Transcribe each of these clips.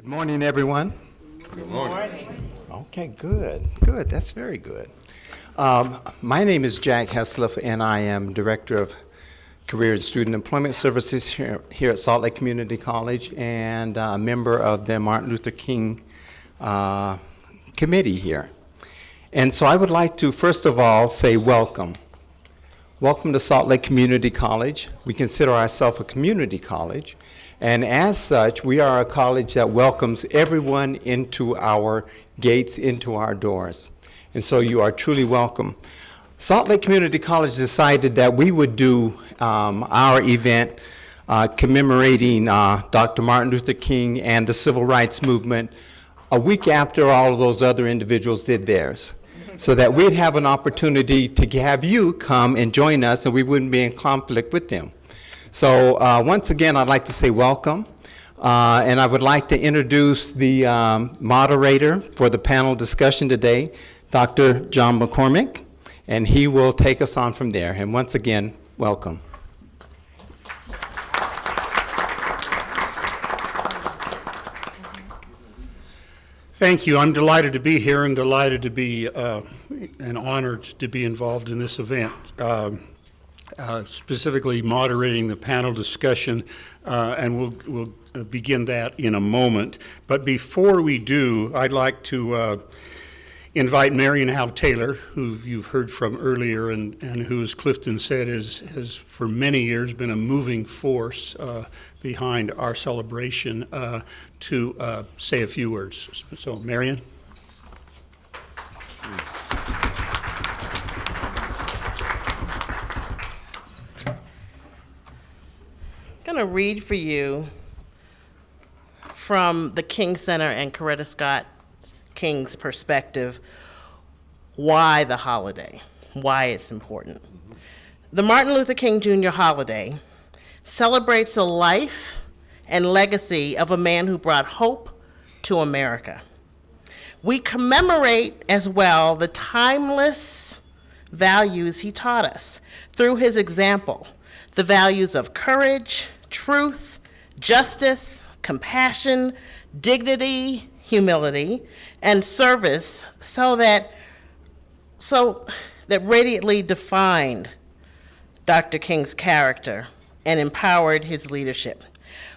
Good morning, everyone. Good morning. Okay, good. That's very good. My name is Jack Heslif, and I am Director of Career and Student Employment Services here at Salt Lake Community College, and a member of the Martin Luther King Committee here. And so I would like to, first of all, say welcome. Welcome to Salt Lake Community College. We consider ourselves a community college. And as such, we are a college that welcomes everyone into our gates, into our doors. And so you are truly welcome. Salt Lake Community College decided that we would do our event commemorating Dr. Martin Luther King and the Civil Rights Movement a week after all of those other individuals did theirs, so that we'd have an opportunity to have you come and join us and we wouldn't be in conflict with them. So once again, I'd like to say welcome, and I would like to introduce the moderator for the panel discussion today, Dr. John McCormick, and he will take us on from there. And once again, welcome. Thank you. I'm delighted to be here and delighted to be and honored to be involved in this event. Specifically moderating the panel discussion, and we'll begin that in a moment. But before we do, I'd like to invite Marion Howe Taylor, who you've heard from earlier, and who, as Clifton said, has for many years been a moving force behind our celebration, to say a few words. So, Marion. I'm going to read for you from the King Center and Coretta Scott King's perspective why the holiday, why it's important. The Martin Luther King Jr. holiday celebrates the life and legacy of a man who brought hope to America. We commemorate as well the timeless values he taught us through his example, the values of courage, truth, justice, compassion, dignity, humility, and service, so that radiantly defined Dr. King's character and empowered his leadership.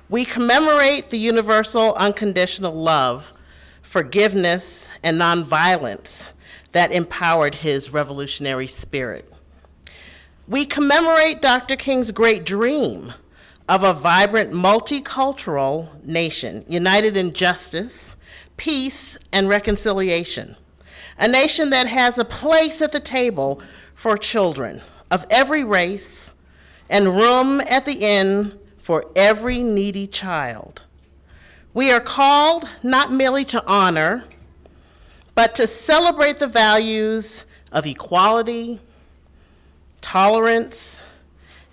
We commemorate the universal unconditional love, forgiveness, and nonviolence that empowered his revolutionary spirit. We commemorate Dr. King's great dream of a vibrant, multicultural nation, united in justice, peace, and reconciliation. A nation that has a place at the table for children of every race and room at the inn for every needy child. We are called not merely to honor, but to celebrate the values of equality, tolerance,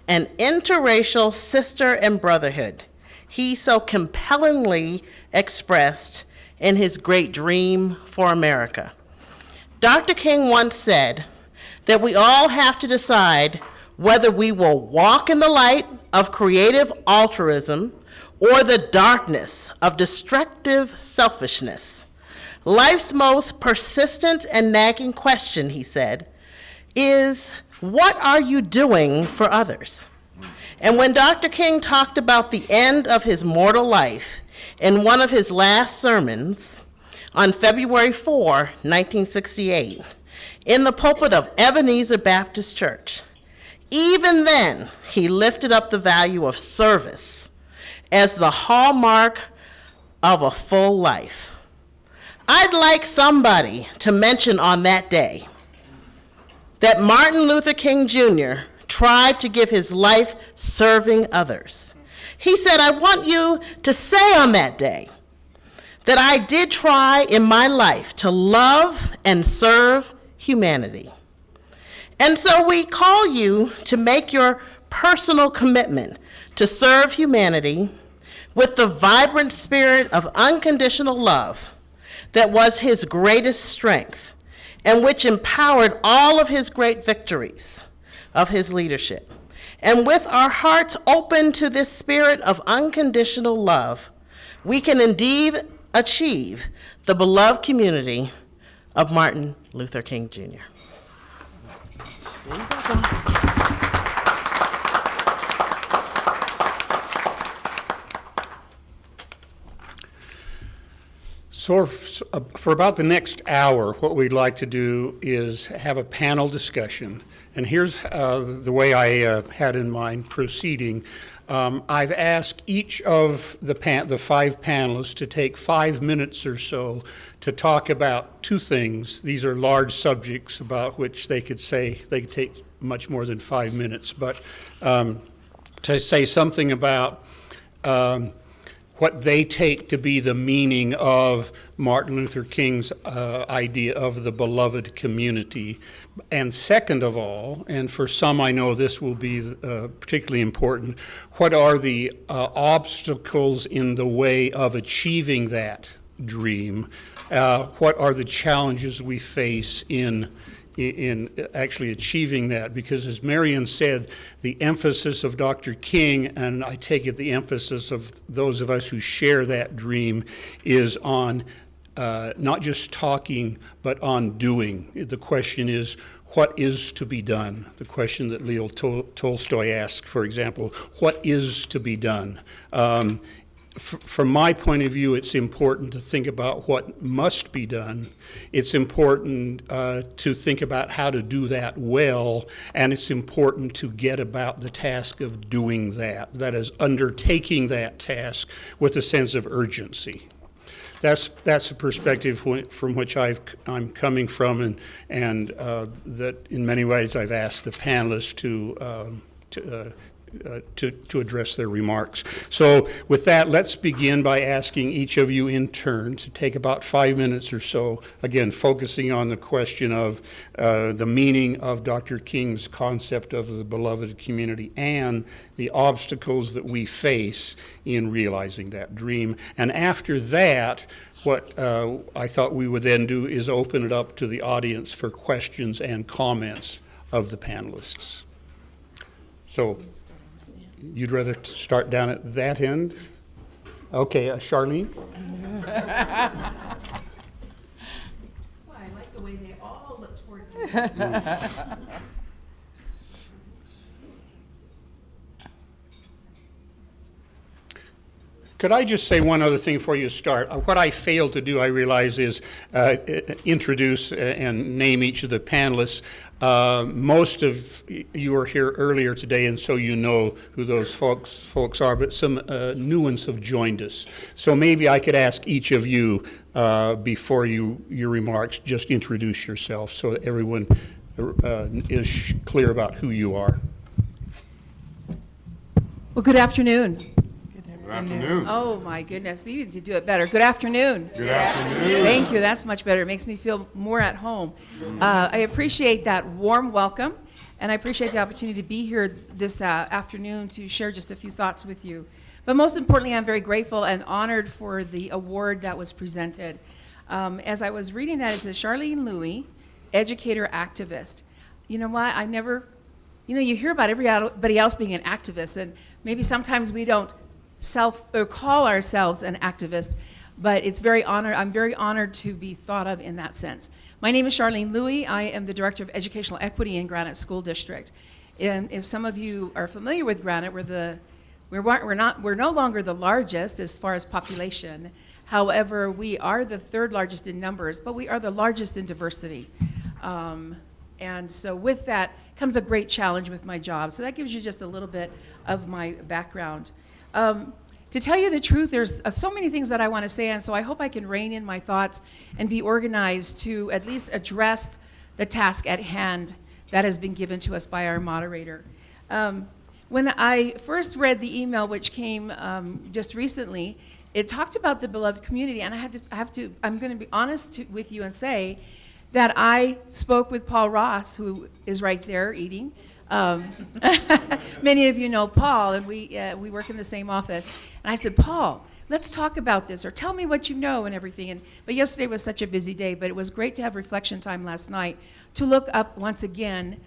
and interracial sister and brotherhood he so compellingly expressed in his great dream for America. Dr. King once said that we all have to decide whether we will walk in the light of creative altruism or the darkness of destructive selfishness. Life's most persistent and nagging question, he said, is, what are you doing for others? And when Dr. King talked about the end of his mortal life in one of his last sermons on February 4, 1968, in the pulpit of Ebenezer Baptist Church, even then, he lifted up the value of service as the hallmark of a full life. I'd like somebody to mention on that day that Martin Luther King Jr. tried to give his life serving others. He said, I want you to say on that day that I did try in my life to love and serve humanity. And so we call you to make your personal commitment to serve humanity with the vibrant spirit of unconditional love that was his greatest strength and which empowered all of his great victories of his leadership. And with our hearts open to this spirit of unconditional love, we can indeed achieve the beloved community of Martin Luther King Jr. So for about the next hour, what we'd like to do is have a panel discussion. And here's the way I had in mind proceeding. I've asked each of the 5 panelists to take 5 minutes or so to talk about 2 things. These are large subjects about which they could take much more than 5 minutes, but to say something about what they take to be the meaning of Martin Luther King's idea of the beloved community. And second of all, and for some I know this will be particularly important, what are the obstacles in the way of achieving that dream? What are the challenges we face in actually achieving that? Because as Marion said, the emphasis of Dr. King, and I take it the emphasis of those of us who share that dream, is on not just talking, but on doing. The question is, what is to be done? The question that Leo Tolstoy asked, for example, what is to be done? From my point of view, it's important to think about what must be done. It's important to think about how to do that well, and it's important to get about the task of doing that. That is, undertaking that task with a sense of urgency. That's the perspective from which I'm coming from, and that in many ways I've asked the panelists to address their remarks. So with that, let's begin by asking each of you in turn to take about 5 minutes or so, again, focusing on the question of the meaning of Dr. King's concept of the beloved community and the obstacles that we face in realizing that dream. And after that, what I thought we would then do is open it up to the audience for questions and comments of the panelists. So, you'd rather start down at that end? Okay, Charlene? Well, I like the way they all look towards me. Could I just say one other thing before you start? What I failed to do, I realize, is introduce and name each of the panelists. Most of you were here earlier today, and so you know who those folks are, but some new ones have joined us. So maybe I could ask each of you, before your remarks, just introduce yourself so that everyone is clear about who you are. Well, good afternoon. Good afternoon. Oh, my goodness. We need to do it better. Good afternoon. Good afternoon. Thank you. That's much better. It makes me feel more at home. I appreciate that warm welcome, and I appreciate the opportunity to be here this afternoon to share just a few thoughts with you. But most importantly, I'm very grateful and honored for the award that was presented. As I was reading that, it says Charlene Louie, educator activist. You know what? You hear about everybody else being an activist, and maybe sometimes we don't call ourselves an activist, but I'm very honored to be thought of in that sense. My name is Charlene Louie. I am the Director of Educational Equity in Granite School District. And if some of you are familiar with Granite, we're no longer the largest as far as population. However, we are the 3rd largest in numbers, but we are the largest in diversity. And so with that comes a great challenge with my job. So that gives you just a little bit of my background. To tell you the truth, there's so many things that I want to say, and so I hope I can rein in my thoughts and be organized to at least address the task at hand that has been given to us by our moderator. When I first read the email, which came just recently, it talked about the beloved community, and I'm going to be honest with you and say that I spoke with Paul Ross, who is right there eating. Many of you know Paul, and we work in the same office. And I said, Paul, let's talk about this, or tell me what you know and everything. But yesterday was such a busy day, but it was great to have reflection time last night to look up once again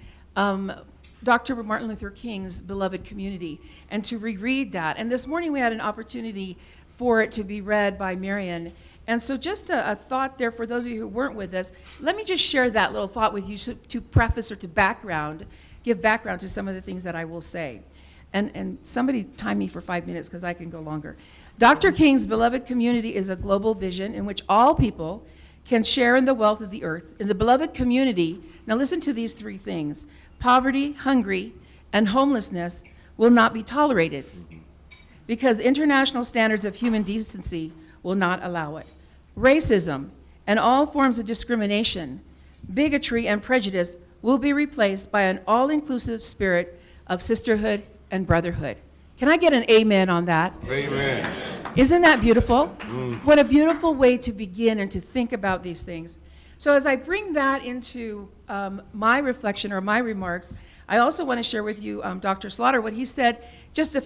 Dr. Martin Luther King's beloved community and to reread that. And this morning we had an opportunity for it to be read by Marion. And so just a thought there for those of you who weren't with us, let me just share that little thought with you to preface or to give background to some of the things that I will say. And somebody time me for 5 minutes because I can go longer. Dr. King's beloved community is a global vision in which all people can share in the wealth of the earth. In the beloved community, now listen to these three things: poverty, hungry, and homelessness will not be tolerated because international standards of human decency will not allow it. Racism and all forms of discrimination, bigotry, and prejudice will be replaced by an all-inclusive spirit of sisterhood and brotherhood. Can I get an amen on that? Amen. Isn't that beautiful? What a beautiful way to begin and to think about these things. So as I bring that into my reflection or my remarks, I also want to share with you Dr. Slaughter, what he said just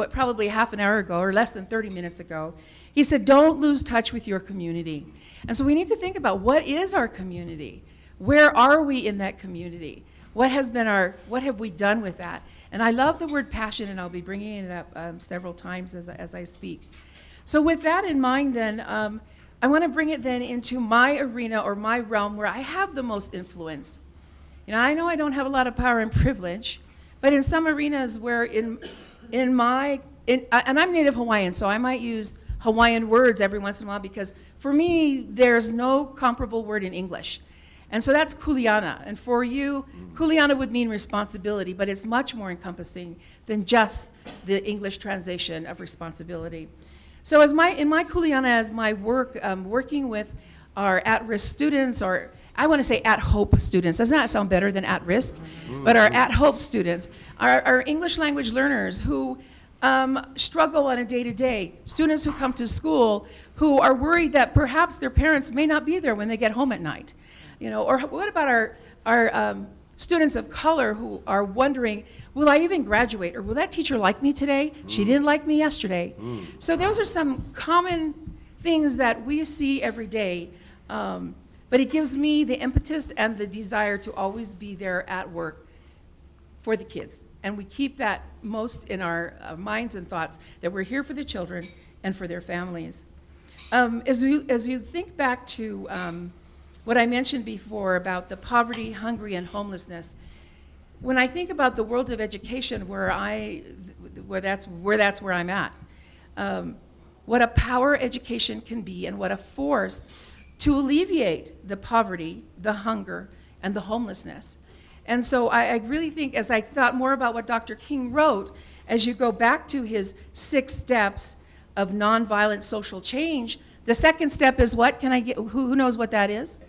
probably half an hour ago or less than 30 minutes ago. He said, don't lose touch with your community. And so we need to think about, what is our community? Where are we in that community? What have we done with that? And I love the word passion, and I'll be bringing it up several times as I speak. So with that in mind then, I want to bring it then into my arena or my realm where I have the most influence. You know I don't have a lot of power and privilege, but in some arenas where and I'm Native Hawaiian, so I might use Hawaiian words every once in a while because for me, there's no comparable word in English. And so that's kuleana. And for you, kuleana would mean responsibility, but it's much more encompassing than just the English translation of responsibility. So in my kuleana, as my work, working with our at-risk students, or I want to say at-hope students. Doesn't that sound better than at-risk? But our at-hope students, our English language learners who struggle on a day-to-day, students who come to school who are worried that perhaps their parents may not be there when they get home at night. Or what about our students of color who are wondering, will I even graduate? Or will that teacher like me today? She didn't like me yesterday. So those are some common things that we see every day. But it gives me the impetus and the desire to always be there at work for the kids. And we keep that most in our minds and thoughts, that we're here for the children and for their families. As you think back to what I mentioned before about the poverty, hungry, and homelessness, when I think about the world of education where that's where I'm at, what a power education can be and what a force to alleviate the poverty, the hunger, and the homelessness. And so I really think, as I thought more about what Dr. King wrote, as you go back to his 6 steps of nonviolent social change, the second step is what? Who knows what that is?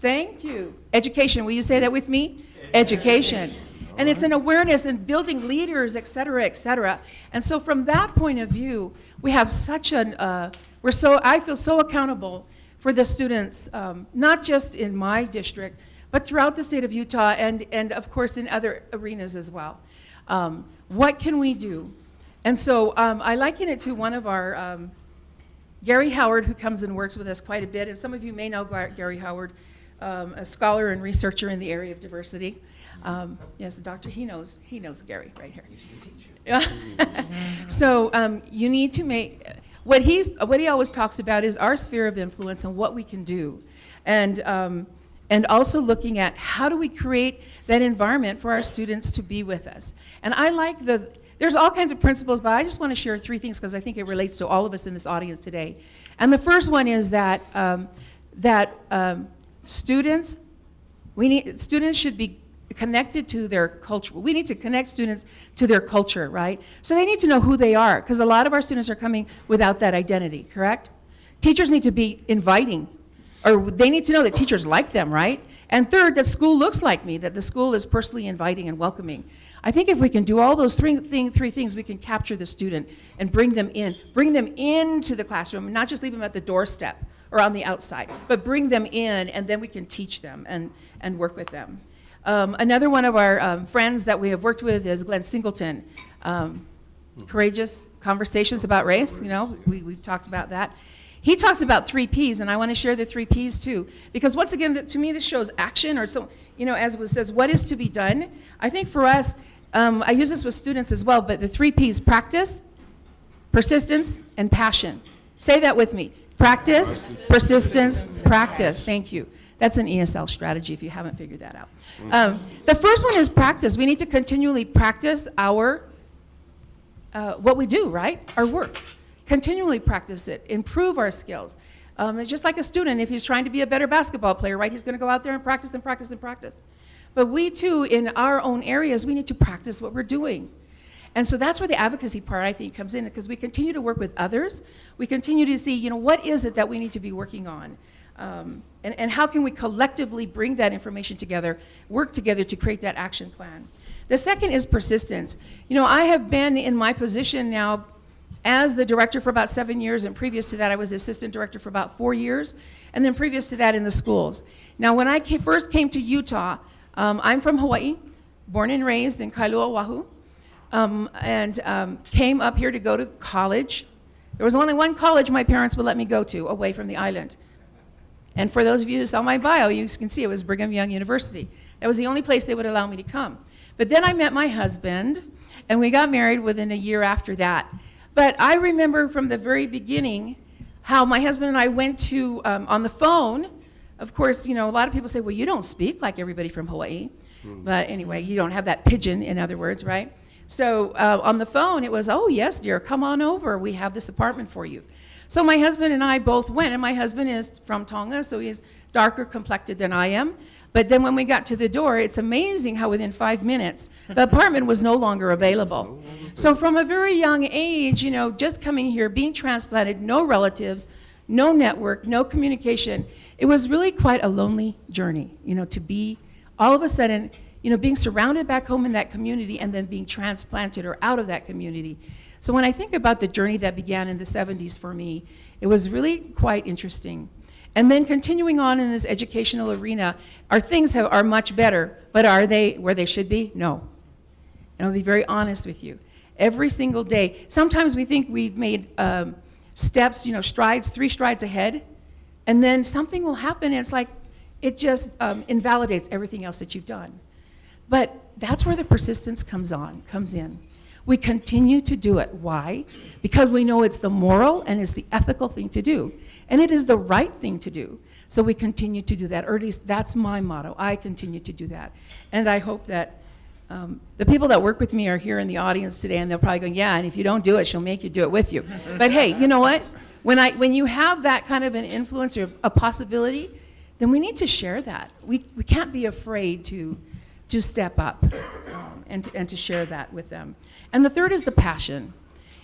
Thank you. Education. Will you say that with me? Education. And it's an awareness and building leaders, et cetera, et cetera. And so from that point of view, we have such I feel so accountable for the students, not just in my district, but throughout the state of Utah and of course in other arenas as well. What can we do? And so I liken it to one of our, Gary Howard, who comes and works with us quite a bit, and some of you may know Gary Howard, a scholar and researcher in the area of diversity. Yes, the doctor, he knows Gary right here. He used to teach. So you need to make, what he always talks about is our sphere of influence and what we can do. And also looking at how do we create that environment for our students to be with us. And I like there's all kinds of principles, but I just want to share 3 things because I think it relates to all of us in this audience today. And the first one is that students should be connected to their culture. We need to connect students to their culture, right? So they need to know who they are, because a lot of our students are coming without that identity, correct? Teachers need to be inviting, or they need to know that teachers like them, right? And third, that school looks like me, that the school is personally inviting and welcoming. I think if we can do all those three things, we can capture the student and bring them into the classroom, and not just leave them at the doorstep or on the outside, but bring them in, and then we can teach them and work with them. Another one of our friends that we have worked with is Glenn Singleton. Courageous Conversations About Race, we've talked about that. He talks about 3 Ps, and I want to share the 3 Ps too, because once again, to me, this shows action, or so, as it says, what is to be done. I think for us, I use this with students as well, but the 3 Ps: practice, persistence, and passion. Say that with me: Practice, persistence, practice. Thank you. That's an ESL strategy if you haven't figured that out. The first one is practice. We need to continually practice our, what we do, right? Our work. Continually practice it, improve our skills. It's just like a student, if he's trying to be a better basketball player, right? He's going to go out there and practice and practice and practice. But we too, in our own areas, we need to practice what we're doing. And so that's where the advocacy part, I think, comes in, because we continue to work with others. We continue to see, what is it that we need to be working on? And how can we collectively bring that information together, work together to create that action plan? The second is persistence. I have been in my position now as the director for about 7 years, and previous to that I was assistant director for about 4 years, and then previous to that in the schools. Now when I first came to Utah, I'm from Hawaii, born and raised in Kailua, Oahu, and came up here to go to college. There was only one college my parents would let me go to away from the island. And for those of you who saw my bio, you can see it was Brigham Young University. That was the only place they would allow me to come. But then I met my husband, and we got married within a year after that. But I remember from the very beginning how my husband and I went to, on the phone. Of course, a lot of people say, well, you don't speak like everybody from Hawaii. But anyway, you don't have that pidgin, in other words, right? So on the phone, it was, oh, yes, dear, come on over. We have this apartment for you. So my husband and I both went, and my husband is from Tonga, so he's darker complected than I am. But then when we got to the door, it's amazing how within 5 minutes, the apartment was no longer available. So from a very young age, just coming here, being transplanted, no relatives, no network, no communication, it was really quite a lonely journey, to be all of a sudden, being surrounded back home in that community and then being transplanted or out of that community. So when I think about the journey that began in the 70s for me, it was really quite interesting. And then continuing on in this educational arena, our things are much better, but are they where they should be? No. And I'll be very honest with you. Every single day, sometimes we think we've made steps, strides, 3 strides ahead, and then something will happen and it's like, it just invalidates everything else that you've done. But that's where the persistence comes in. We continue to do it. Why? Because we know it's the moral and it's the ethical thing to do. And it is the right thing to do. So we continue to do that, or at least that's my motto. I continue to do that. And I hope that the people that work with me are here in the audience today, and they'll probably go, yeah, and if you don't do it, she'll make you do it with you. But hey, you know what? When you have that kind of an influence or a possibility, then we need to share that. We can't be afraid to step up and to share that with them. And the third is the passion.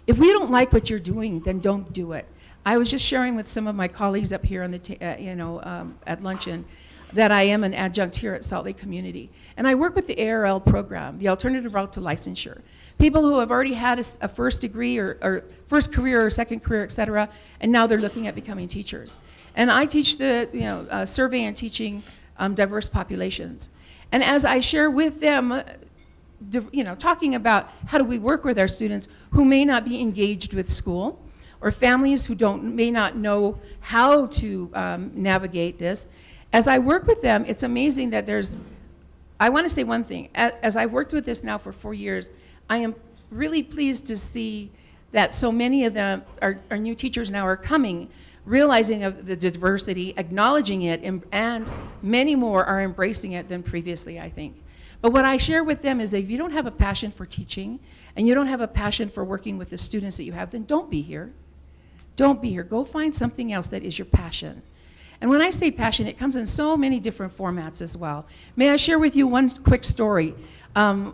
If we don't like what you're doing, then don't do it. I was just sharing with some of my colleagues up here on the at luncheon that I am an adjunct here at Salt Lake Community. And I work with the ARL program, the Alternative Route to Licensure. People who have already had a first degree or first career or second career, et cetera, and now they're looking at becoming teachers. And I teach the survey and teaching diverse populations. And as I share with them, talking about how do we work with our students who may not be engaged with school, or families who may not know how to navigate this. As I work with them, it's amazing that I want to say one thing. As I've worked with this now for 4 years, I am really pleased to see that so many of them, our new teachers now are coming, realizing of the diversity, acknowledging it, and many more are embracing it than previously, I think. But what I share with them is if you don't have a passion for teaching, and you don't have a passion for working with the students that you have, then don't be here. Don't be here. Go find something else that is your passion. And when I say passion, it comes in so many different formats as well. May I share with you one quick story? As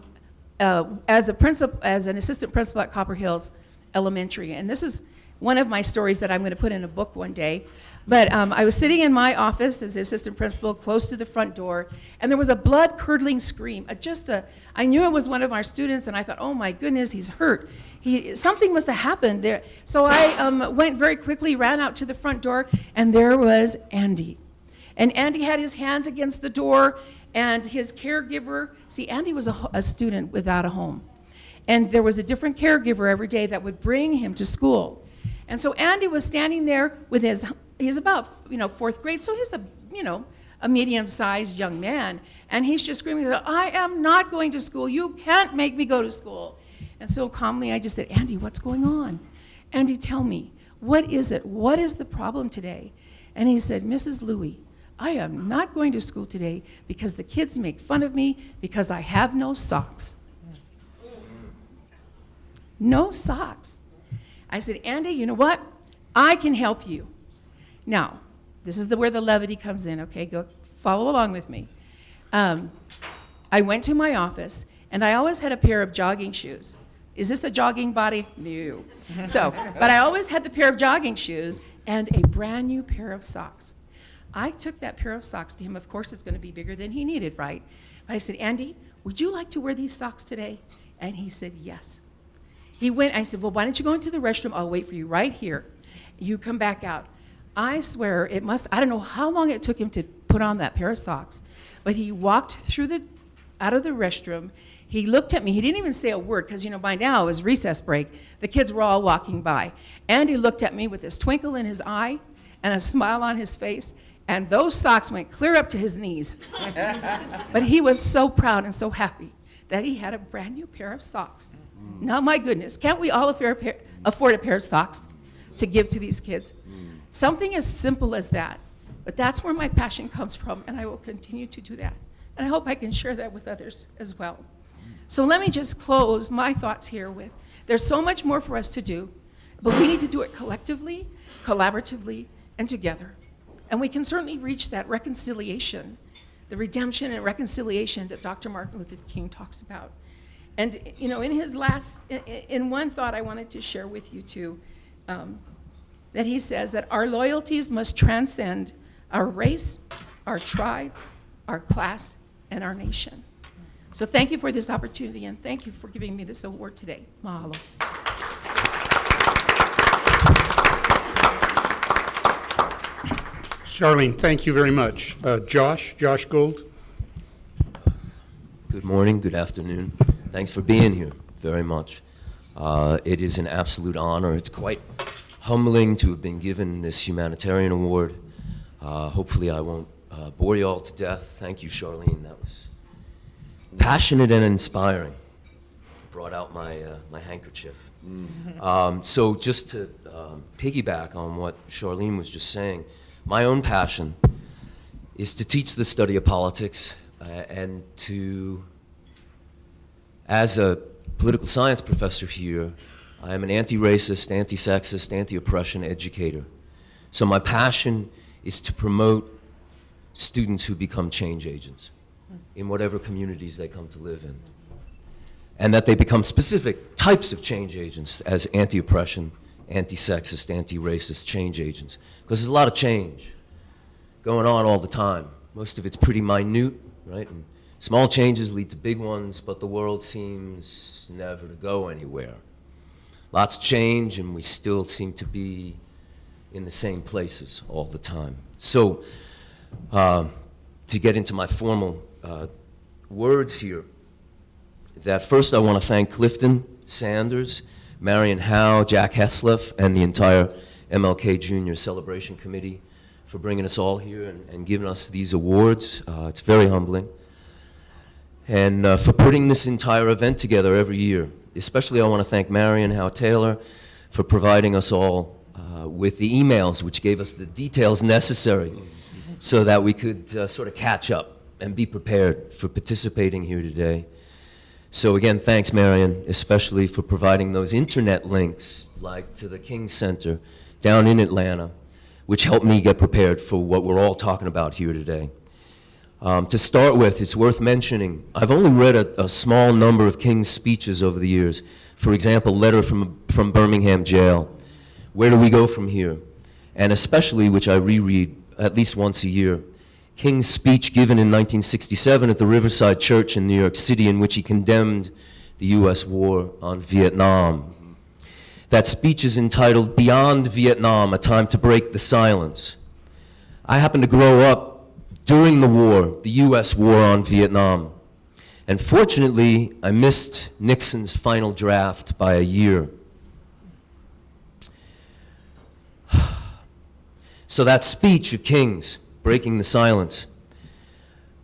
an assistant principal at Copper Hills Elementary, and this is one of my stories that I'm going to put in a book one day. But I was sitting in my office as the assistant principal, close to the front door, and there was a blood-curdling scream. I knew it was one of our students, and I thought, oh my goodness, he's hurt. Something must have happened there. So I went very quickly, ran out to the front door, and there was Andy. And Andy had his hands against the door, and his caregiver, see, Andy was a student without a home. And there was a different caregiver every day that would bring him to school. And so Andy was standing there with he's about, 4th grade, so he's a medium-sized young man, and he's just screaming, I am not going to school. You can't make me go to school. And so calmly I just said, Andy, what's going on? Andy, tell me, what is it? What is the problem today? And he said, Mrs. Louie, I am not going to school today because the kids make fun of me because I have no socks. No socks. I said, Andy, you know what? I can help you. Now, this is where the levity comes in, okay? Go follow along with me. I went to my office, and I always had a pair of jogging shoes. Is this a jogging body? No. But I always had the pair of jogging shoes and a brand new pair of socks. I took that pair of socks to him. Of course, it's going to be bigger than he needed, right? But I said, Andy, would you like to wear these socks today? And he said, yes. He went, I said, well, why don't you go into the restroom? I'll wait for you right here. You come back out. I swear I don't know how long it took him to put on that pair of socks, but he walked out of the restroom. He looked at me. He didn't even say a word because, by now it was recess break. The kids were all walking by. Andy looked at me with this twinkle in his eye and a smile on his face, and those socks went clear up to his knees. But he was so proud and so happy that he had a brand new pair of socks. Now, my goodness, can't we all afford a pair of socks to give to these kids? Something as simple as that. But that's where my passion comes from, and I will continue to do that. And I hope I can share that with others as well. So let me just close my thoughts here with, there's so much more for us to do, but we need to do it collectively, collaboratively, and together. And we can certainly reach that reconciliation, the redemption and reconciliation that Dr. Martin Luther King talks about. And, in one thought I wanted to share with you too, that he says that our loyalties must transcend our race, our tribe, our class, and our nation. So thank you for this opportunity, and thank you for giving me this award today. Mahalo. Charlene, thank you very much. Josh Gold. Good morning, good afternoon. Thanks for being here very much. It is an absolute honor. It's quite humbling to have been given this humanitarian award. Hopefully I won't bore you all to death. Thank you, Charlene. That was passionate and inspiring. Brought out my handkerchief. So just to piggyback on what Charlene was just saying, my own passion is to teach the study of politics and to, as a political science professor here, I am an anti-racist, anti-sexist, anti-oppression educator. So my passion is to promote students who become change agents in whatever communities they come to live in. And that they become specific types of change agents as anti-oppression, anti-sexist, anti-racist change agents. Because there's a lot of change going on all the time. Most of it's pretty minute, right? And small changes lead to big ones, but the world seems never to go anywhere. Lots change, and we still seem to be in the same places all the time. So, to get into my formal words here, that first I want to thank Clifton Sanders, Marion Howe, Jack Heslef, and the entire MLK Jr. Celebration Committee for bringing us all here and giving us these awards. It's very humbling. And for putting this entire event together every year. Especially I want to thank Marion Howe Taylor for providing us all with the emails which gave us the details necessary so that we could sort of catch up and be prepared for participating here today. So again, thanks Marion, especially for providing those internet links like to the King Center down in Atlanta, which helped me get prepared for what we're all talking about here today. To start with, it's worth mentioning, I've only read a small number of King's speeches over the years. For example, Letter from Birmingham Jail, Where Do We Go From Here? And especially, which I reread at least once a year, King's speech given in 1967 at the Riverside Church in New York City, in which he condemned the U.S. war on Vietnam. That speech is entitled Beyond Vietnam, A Time to Break the Silence. I happened to grow up during the war, the U.S. war on Vietnam. And fortunately, I missed Nixon's final draft by a year. So that speech of King's, breaking the silence,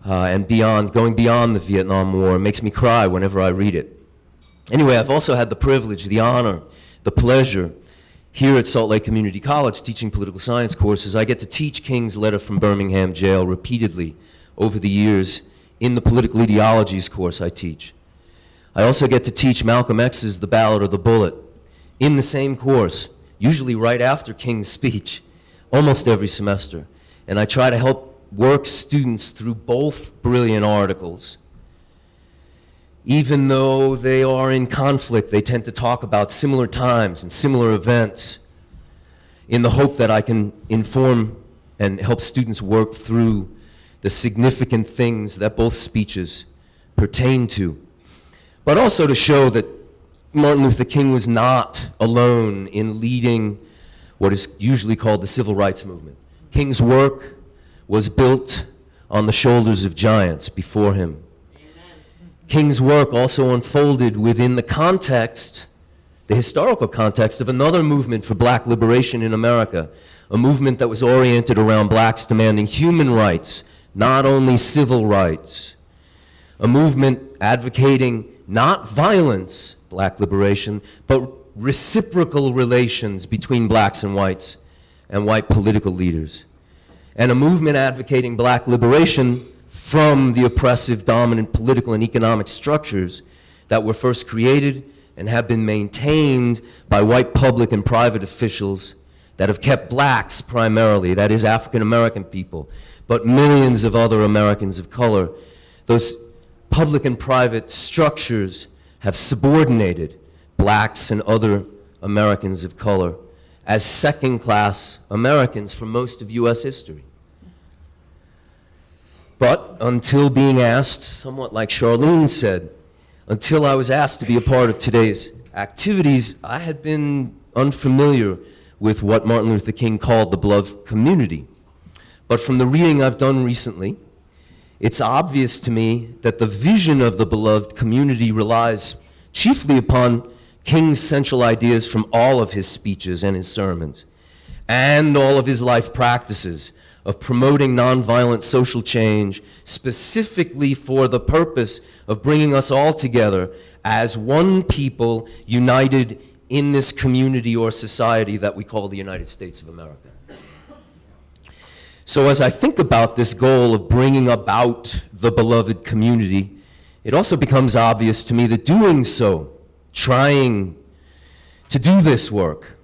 and going beyond the Vietnam War, makes me cry whenever I read it. Anyway, I've also had the privilege, the honor, the pleasure, here at Salt Lake Community College, teaching political science courses, I get to teach King's Letter from Birmingham Jail repeatedly over the years in the political ideologies course I teach. I also get to teach Malcolm X's The Ballad or the Bullet in the same course, usually right after King's speech, almost every semester. And I try to help work students through both brilliant articles. Even though they are in conflict, they tend to talk about similar times and similar events in the hope that I can inform and help students work through the significant things that both speeches pertain to. But also to show that Martin Luther King was not alone in leading what is usually called the civil rights movement. King's work was built on the shoulders of giants before him. King's work also unfolded within the context, the historical context of another movement for black liberation in America, a movement that was oriented around blacks demanding human rights, not only civil rights, a movement advocating not violence, black liberation, but reciprocal relations between blacks and whites political leaders, and a movement advocating black liberation from the oppressive, dominant political and economic structures that were first created and have been maintained by white public and private officials that have kept blacks primarily, that is African American people, but millions of other Americans of color. Those public and private structures have subordinated blacks and other Americans of color as second-class Americans for most of US history. But until being asked, somewhat like Charlene said, until I was asked to be a part of today's activities, I had been unfamiliar with what Martin Luther King called the beloved community. But from the reading I've done recently, it's obvious to me that the vision of the beloved community relies chiefly upon King's central ideas from all of his speeches and his sermons, and all of his life practices of promoting nonviolent social change, specifically for the purpose of bringing us all together as one people united in this community or society that we call the United States of America. So as I think about this goal of bringing about the beloved community, it also becomes obvious to me that doing so, trying to do this work,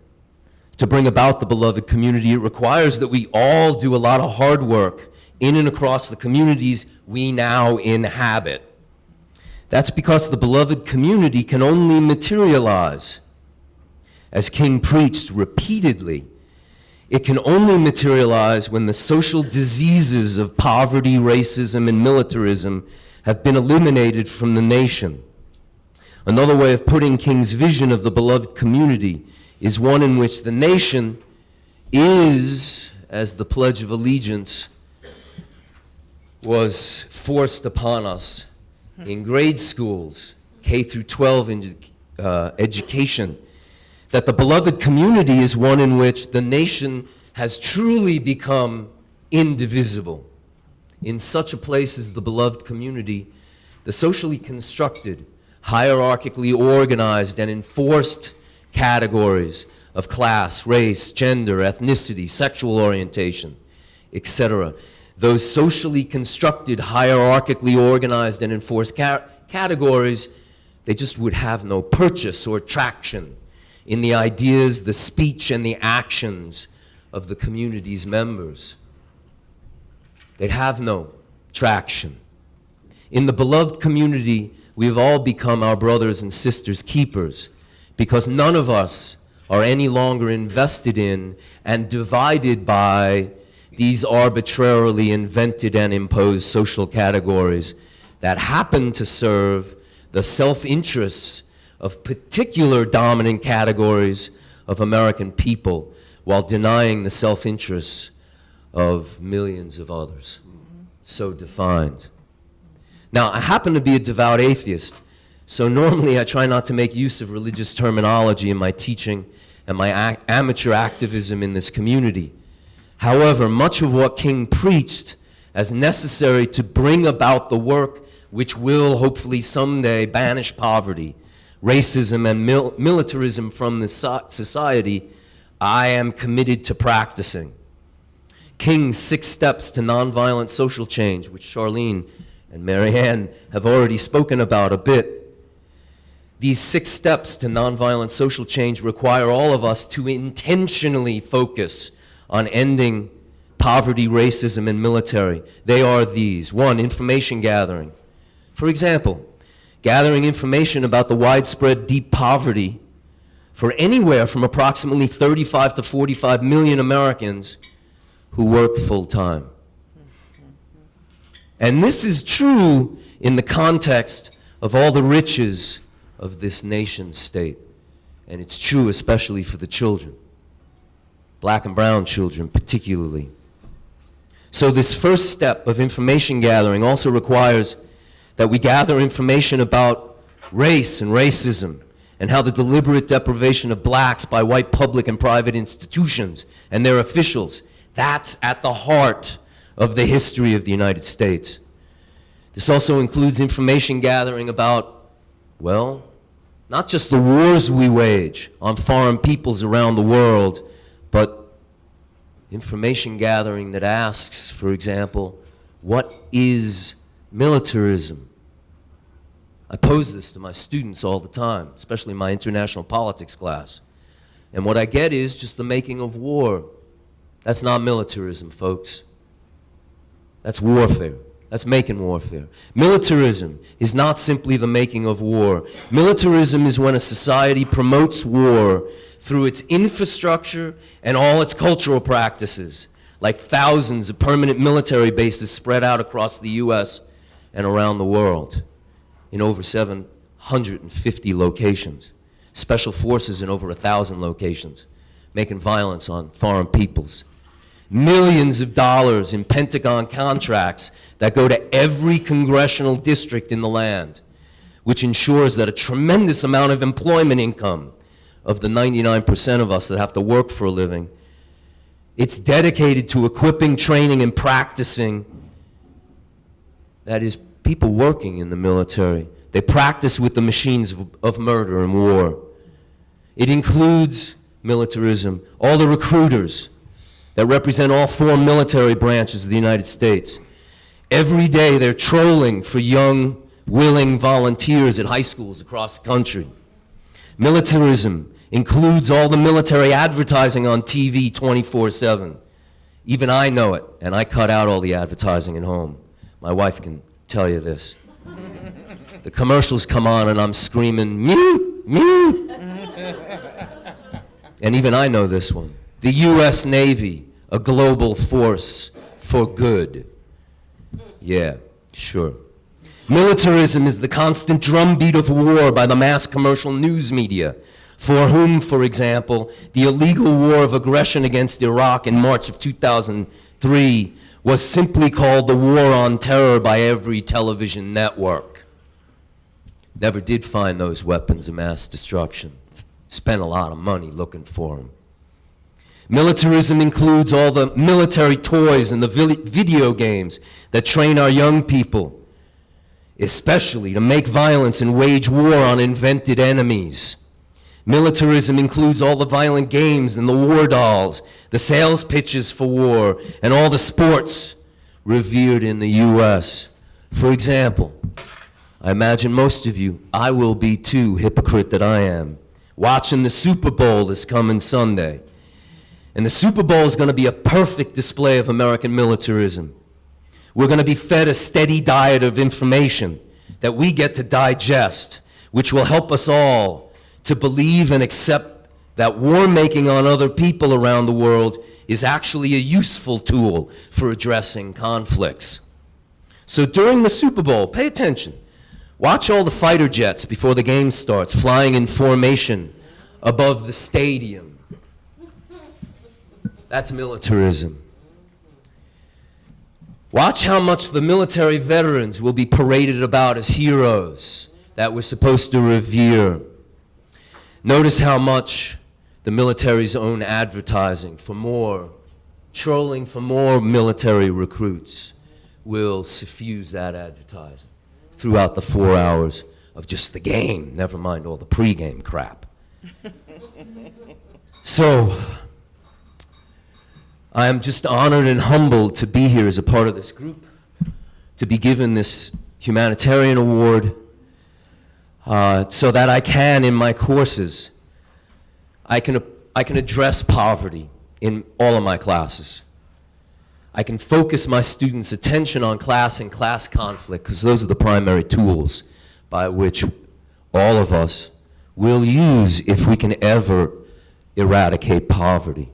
to bring about the beloved community, it requires that we all do a lot of hard work in and across the communities we now inhabit. That's because the beloved community can only materialize, as King preached repeatedly, it can only materialize when the social diseases of poverty, racism, and militarism have been eliminated from the nation. Another way of putting King's vision of the beloved community is one in which the nation is, as the Pledge of Allegiance was forced upon us in grade schools, K through 12 education, that the beloved community is one in which the nation has truly become indivisible. In such a place as the beloved community, the socially constructed, hierarchically organized and enforced categories of class, race, gender, ethnicity, sexual orientation, etc. Those socially constructed, hierarchically organized and enforced categories, they just would have no purchase or traction in the ideas, the speech, and the actions of the community's members. They'd have no traction. In the beloved community, we have all become our brothers and sisters' keepers, because none of us are any longer invested in and divided by these arbitrarily invented and imposed social categories that happen to serve the self-interests of particular dominant categories of American people while denying the self-interests of millions of others, so defined. Now, I happen to be a devout atheist, so normally I try not to make use of religious terminology in my teaching and my amateur activism in this community. However, much of what King preached as necessary to bring about the work which will hopefully someday banish poverty, racism, and militarism from the society, I am committed to practicing. King's 6 steps to nonviolent social change, which Charlene and Marianne have already spoken about a bit. These 6 steps to nonviolent social change require all of us to intentionally focus on ending poverty, racism, and military. They are these. 1, information gathering. For example, gathering information about the widespread deep poverty for anywhere from approximately 35 to 45 million Americans who work full-time. And this is true in the context of all the riches of this nation state. And it's true especially for the children, black and brown children particularly. So this first step of information gathering also requires that we gather information about race and racism and how the deliberate deprivation of blacks by white public and private institutions and their officials, that's at the heart of the history of the United States. This also includes information gathering about, well, not just the wars we wage on foreign peoples around the world, but information gathering that asks, for example, what is militarism? I pose this to my students all the time, especially in my international politics class. And what I get is just the making of war. That's not militarism, folks. That's warfare. That's making warfare. Militarism is not simply the making of war. Militarism is when a society promotes war through its infrastructure and all its cultural practices, like thousands of permanent military bases spread out across the US and around the world in over 750 locations, special forces in over 1,000 locations, making violence on foreign peoples. Millions of dollars in Pentagon contracts that go to every congressional district in the land, which ensures that a tremendous amount of employment income of the 99% of us that have to work for a living, it's dedicated to equipping, training, and practicing, that is, people working in the military. They practice with the machines of murder and war. It includes militarism, all the recruiters that represent all 4 military branches of the United States. Every day they're trolling for young, willing volunteers at high schools across the country. Militarism includes all the military advertising on TV 24/7. Even I know it, and I cut out all the advertising at home. My wife can tell you this. The commercials come on and I'm screaming, mute, mute. And even I know this one. The US Navy, a global force for good. Yeah, sure. Militarism is the constant drumbeat of war by the mass commercial news media, for whom, for example, the illegal war of aggression against Iraq in March of 2003 was simply called the War on Terror by every television network. Never did find those weapons of mass destruction. Spent a lot of money looking for them. Militarism includes all the military toys and the video games that train our young people, especially to make violence and wage war on invented enemies. Militarism includes all the violent games and the war dolls, the sales pitches for war, and all the sports revered in the US. For example, I imagine most of you, I will be too, hypocrite that I am, watching the Super Bowl this coming Sunday. And the Super Bowl is going to be a perfect display of American militarism. We're going to be fed a steady diet of information that we get to digest, which will help us all to believe and accept that war making on other people around the world is actually a useful tool for addressing conflicts. So during the Super Bowl, pay attention. Watch all the fighter jets before the game starts, flying in formation above the stadium. That's militarism. Watch how much the military veterans will be paraded about as heroes that we're supposed to revere. Notice how much the military's own advertising for more, trolling for more military recruits will suffuse that advertising throughout the 4 hours of just the game, never mind all the pregame crap. So, I am just honored and humbled to be here as a part of this group, to be given this humanitarian award, so that I can, in my courses, I can address poverty in all of my classes. I can focus my students' attention on class and class conflict, because those are the primary tools by which all of us will use if we can ever eradicate poverty.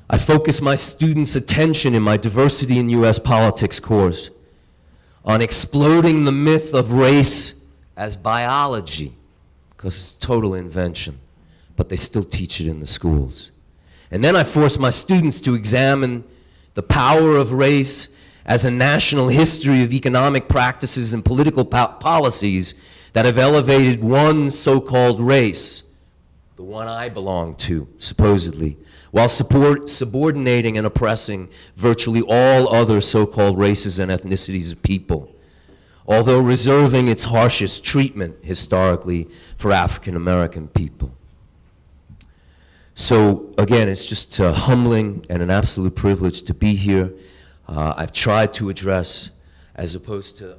I focus my students' attention in my Diversity in U.S. Politics course on exploding the myth of race as biology, because it's a total invention, but they still teach it in the schools. And then I force my students to examine the power of race as a national history of economic practices and political policies that have elevated one so-called race, the one I belong to, supposedly, while subordinating and oppressing virtually all other so-called races and ethnicities of people, although reserving its harshest treatment historically for African American people. So again, it's just humbling and an absolute privilege to be here. I've tried to address, as opposed to,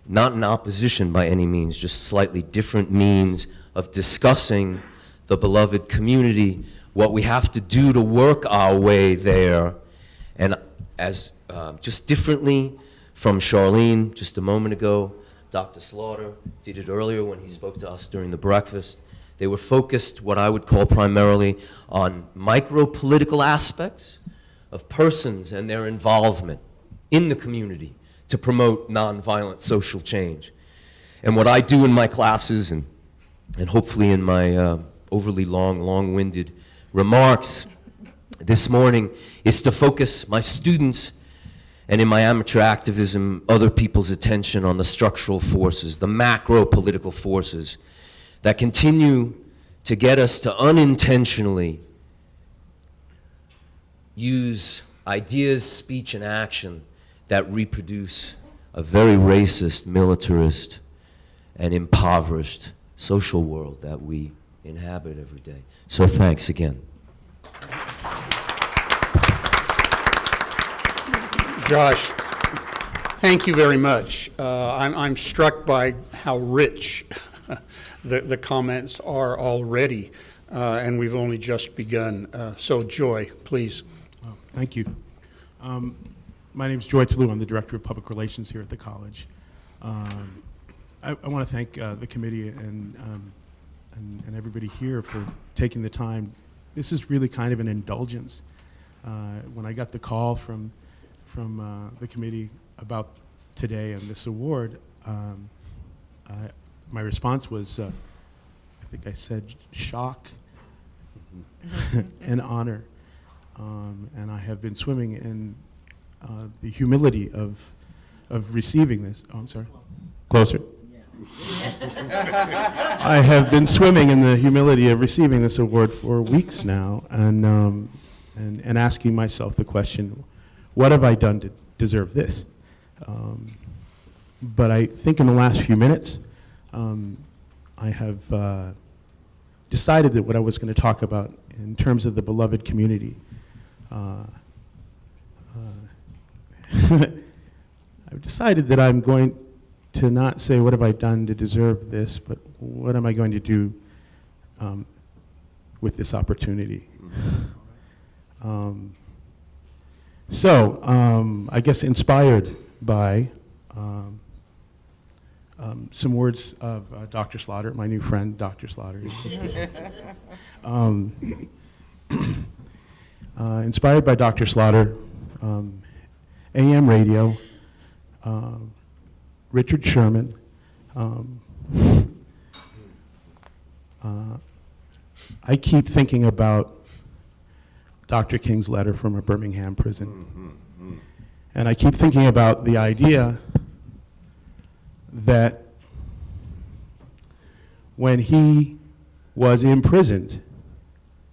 not in opposition by any means, just slightly different means of discussing the beloved community, what we have to do to work our way there, and as just differently from Charlene just a moment ago, Dr. Slaughter did it earlier when he spoke to us during the breakfast. They were focused, what I would call primarily, on micro-political aspects of persons and their involvement in the community to promote nonviolent social change. And what I do in my classes, and hopefully in my overly long-winded remarks this morning, is to focus my students, and in my amateur activism, other people's attention on the structural forces, the macro-political forces that continue to get us to unintentionally use ideas, speech, and action that reproduce a very racist, militarist, and impoverished social world that we inhabit every day. So thanks again. Josh, thank you very much. I'm struck by how rich the comments are already, and we've only just begun. So Joy, please. Thank you. My name is Joy Toulouse. I'm the Director of Public Relations here at the college. I want to thank the committee and everybody here for taking the time. This is really kind of an indulgence. When I got the call from the committee about today and this award, my response was, I think I said shock and honor. And I have been swimming in the humility of receiving this. Oh, I'm sorry. Closer. I have been swimming in the humility of receiving this award for weeks now, and asking myself the question, what have I done to deserve this? But I think in the last few minutes, I have decided that what I was going to talk about in terms of the beloved community, I've decided that I'm going to not say what have I done to deserve this, but what am I going to do with this opportunity. I guess inspired by some words of Dr. Slaughter, my new friend, Dr. Slaughter. Inspired by Dr. Slaughter, AM radio, Richard Sherman, I keep thinking about Dr. King's letter from a Birmingham prison. And I keep thinking about the idea that when he was imprisoned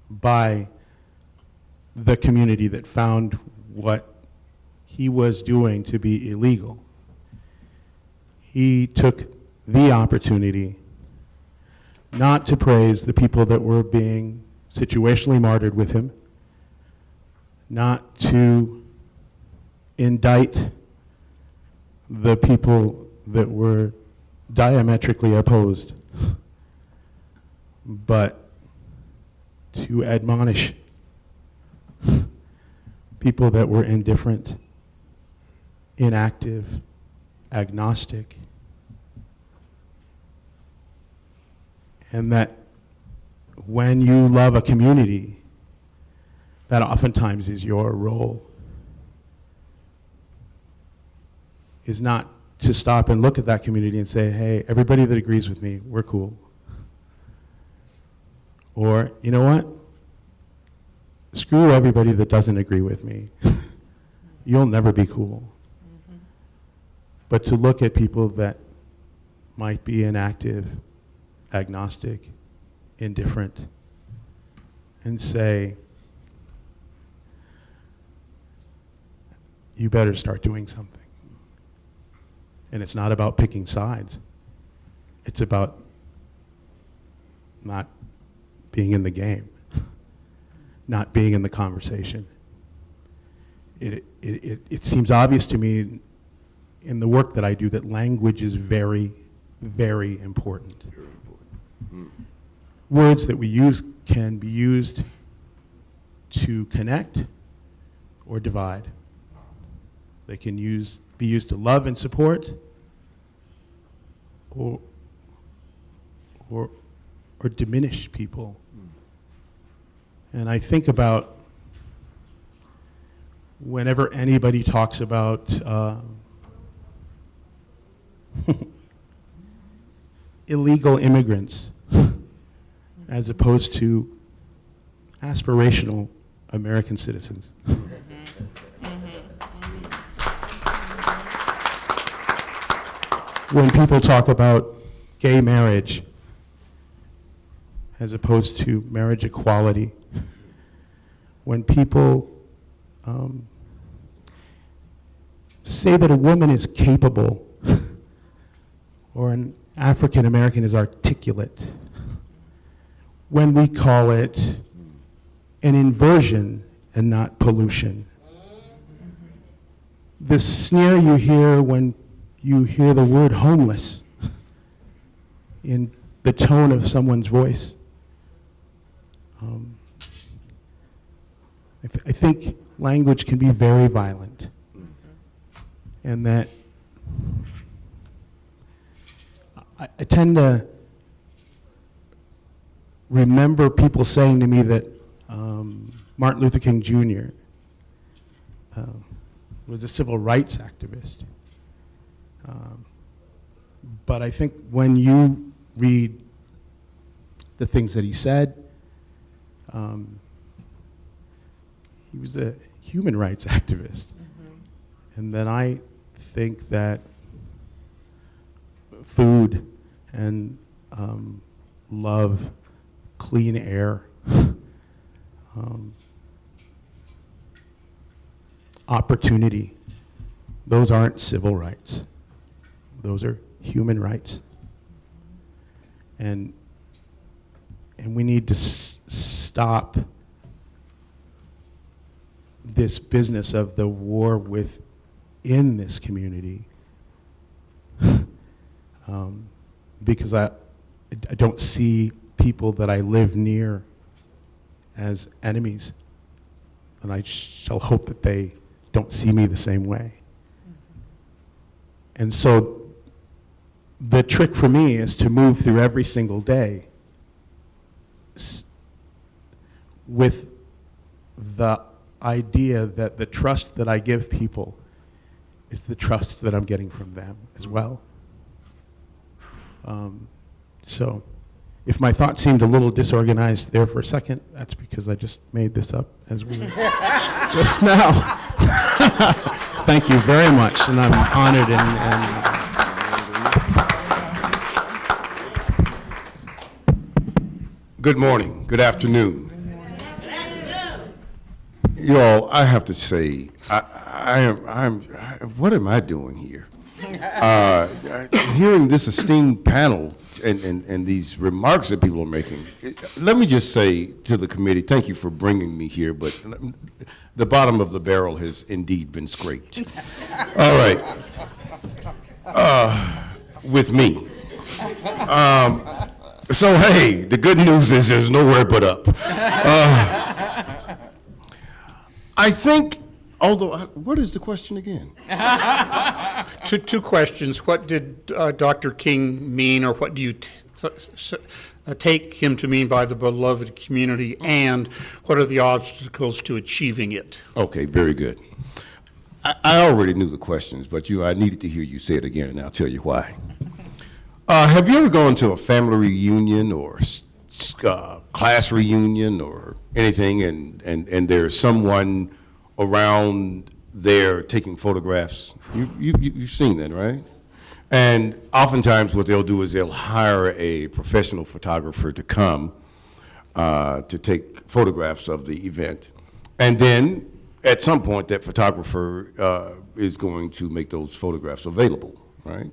by the community that found what he was doing to be illegal, he took the opportunity not to praise the people that were being situationally martyred with him, not to indict the people that were diametrically opposed, but to admonish people that were indifferent, inactive, agnostic, and that when you love a community, that oftentimes is your role, is not to stop and look at that community and say, hey, everybody that agrees with me, we're cool. Or, you know what? Screw everybody that doesn't agree with me. You'll never be cool. But to look at people that might be inactive, agnostic, indifferent, and say, you better start doing something. And it's not about picking sides. It's about not being in the game, not being in the conversation. It seems obvious to me in the work that I do that language is very, very important. Words that we use can be used to connect or divide. They can be used to love and support, or diminish people. And I think about whenever anybody talks about illegal immigrants as opposed to aspirational American citizens. When people talk about gay marriage as opposed to marriage equality, when people say that a woman is capable or an African American is articulate, when we call it an inversion and not pollution. The sneer you hear when you hear the word homeless in the tone of someone's voice. I think language can be very violent, and that I tend to remember people saying to me that Martin Luther King Jr. Was a civil rights activist. But I think when you read the things that he said, he was a human rights activist. And then I think that food and love, clean air, opportunity, those aren't civil rights. Those are human rights. And we need to stop this business of the war within this community, because I don't see people that I live near as enemies, and I shall hope that they don't see me the same way. And so the trick for me is to move through every single day with the idea that the trust that I give people is the trust that I'm getting from them as well. So if my thoughts seemed a little disorganized there for a second, that's because I just made this up as we were just now. Thank you very much, and I'm honored and Good morning, good afternoon. You all, I have to say, what am I doing here? Hearing this esteemed panel and these remarks that people are making, let me just say to the committee, thank you for bringing me here, but the bottom of the barrel has indeed been scraped. All right. With me. So, hey, the good news is there's nowhere but up. I think, what is the question again? Two questions. What did Dr. King mean, or what do you take him to mean by the beloved community, and what are the obstacles to achieving it? Okay, very good. I already knew the questions, but I needed to hear you say it again, and I'll tell you why. Have you ever gone to a family reunion or class reunion or anything, and there's someone around there taking photographs? You've seen that, right? And oftentimes what they'll do is they'll hire a professional photographer to come to take photographs of the event. And then at some point that photographer is going to make those photographs available, right?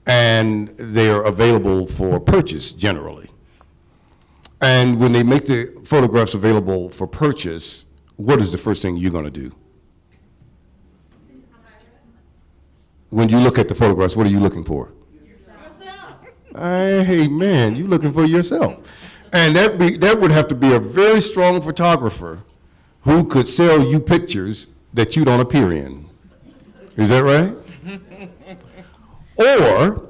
And they're available for purchase generally. And when they make the photographs available for purchase, what is the first thing you're going to do? When you look at the photographs, what are you looking for? Hey, man, you're looking for yourself. And that would have to be a very strong photographer who could sell you pictures that you don't appear in. Is that right? Or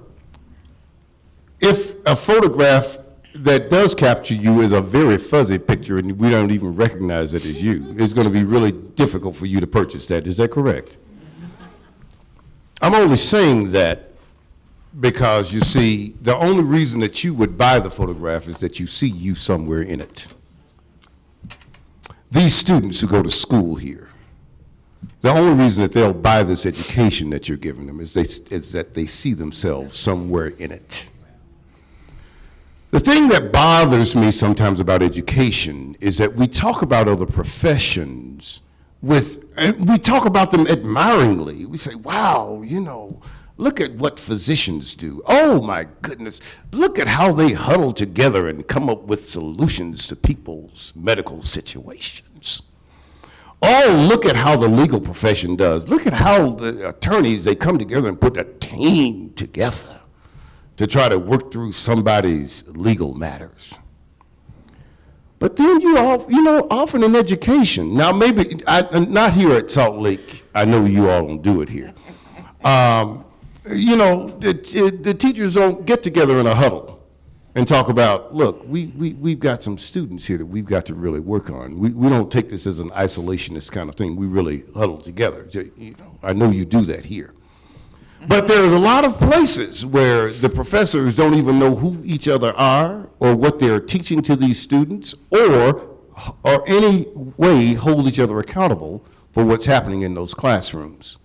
if a photograph that does capture you is a very fuzzy picture and we don't even recognize it as you, it's going to be really difficult for you to purchase that. Is that correct? I'm only saying that because, you see, the only reason that you would buy the photograph is that you see you somewhere in it. These students who go to school here, the only reason that they'll buy this education that you're giving them is that they see themselves somewhere in it. The thing that bothers me sometimes about education is that we talk about other professions and we talk about them admiringly. We say, wow, look at what physicians do. Oh my goodness, look at how they huddle together and come up with solutions to people's medical situations. Oh, look at how the legal profession does. Look at how the attorneys, they come together and put a team together to try to work through somebody's legal matters. But then often in education, now maybe, not here at Salt Lake, I know you all don't do it here. The teachers don't get together in a huddle and talk about, look, we've got some students here that we've got to really work on. We don't take this as an isolationist kind of thing. We really huddle together. I know you do that here. But there's a lot of places where the professors don't even know who each other are or what they're teaching to these students or any way hold each other accountable for what's happening in those classrooms.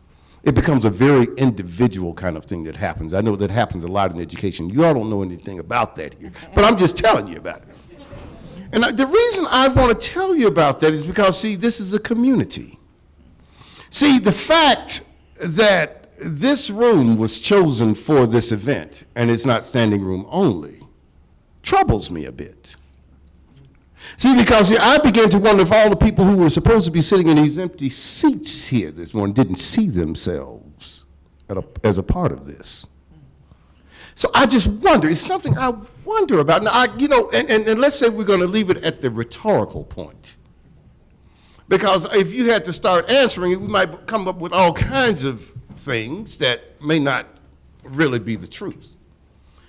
It becomes a very individual kind of thing that happens. I know that happens a lot in education. You all don't know anything about that here, but I'm just telling you about it. And the reason I want to tell you about that is because, see, this is a community. See, the fact that this room was chosen for this event, and it's not standing room only, troubles me a bit. See, because I began to wonder if all the people who were supposed to be sitting in these empty seats here this morning didn't see themselves as a part of this. So I just wonder, it's something I wonder about. Now, and let's say we're going to leave it at the rhetorical point. Because if you had to start answering it, we might come up with all kinds of things that may not really be the truth.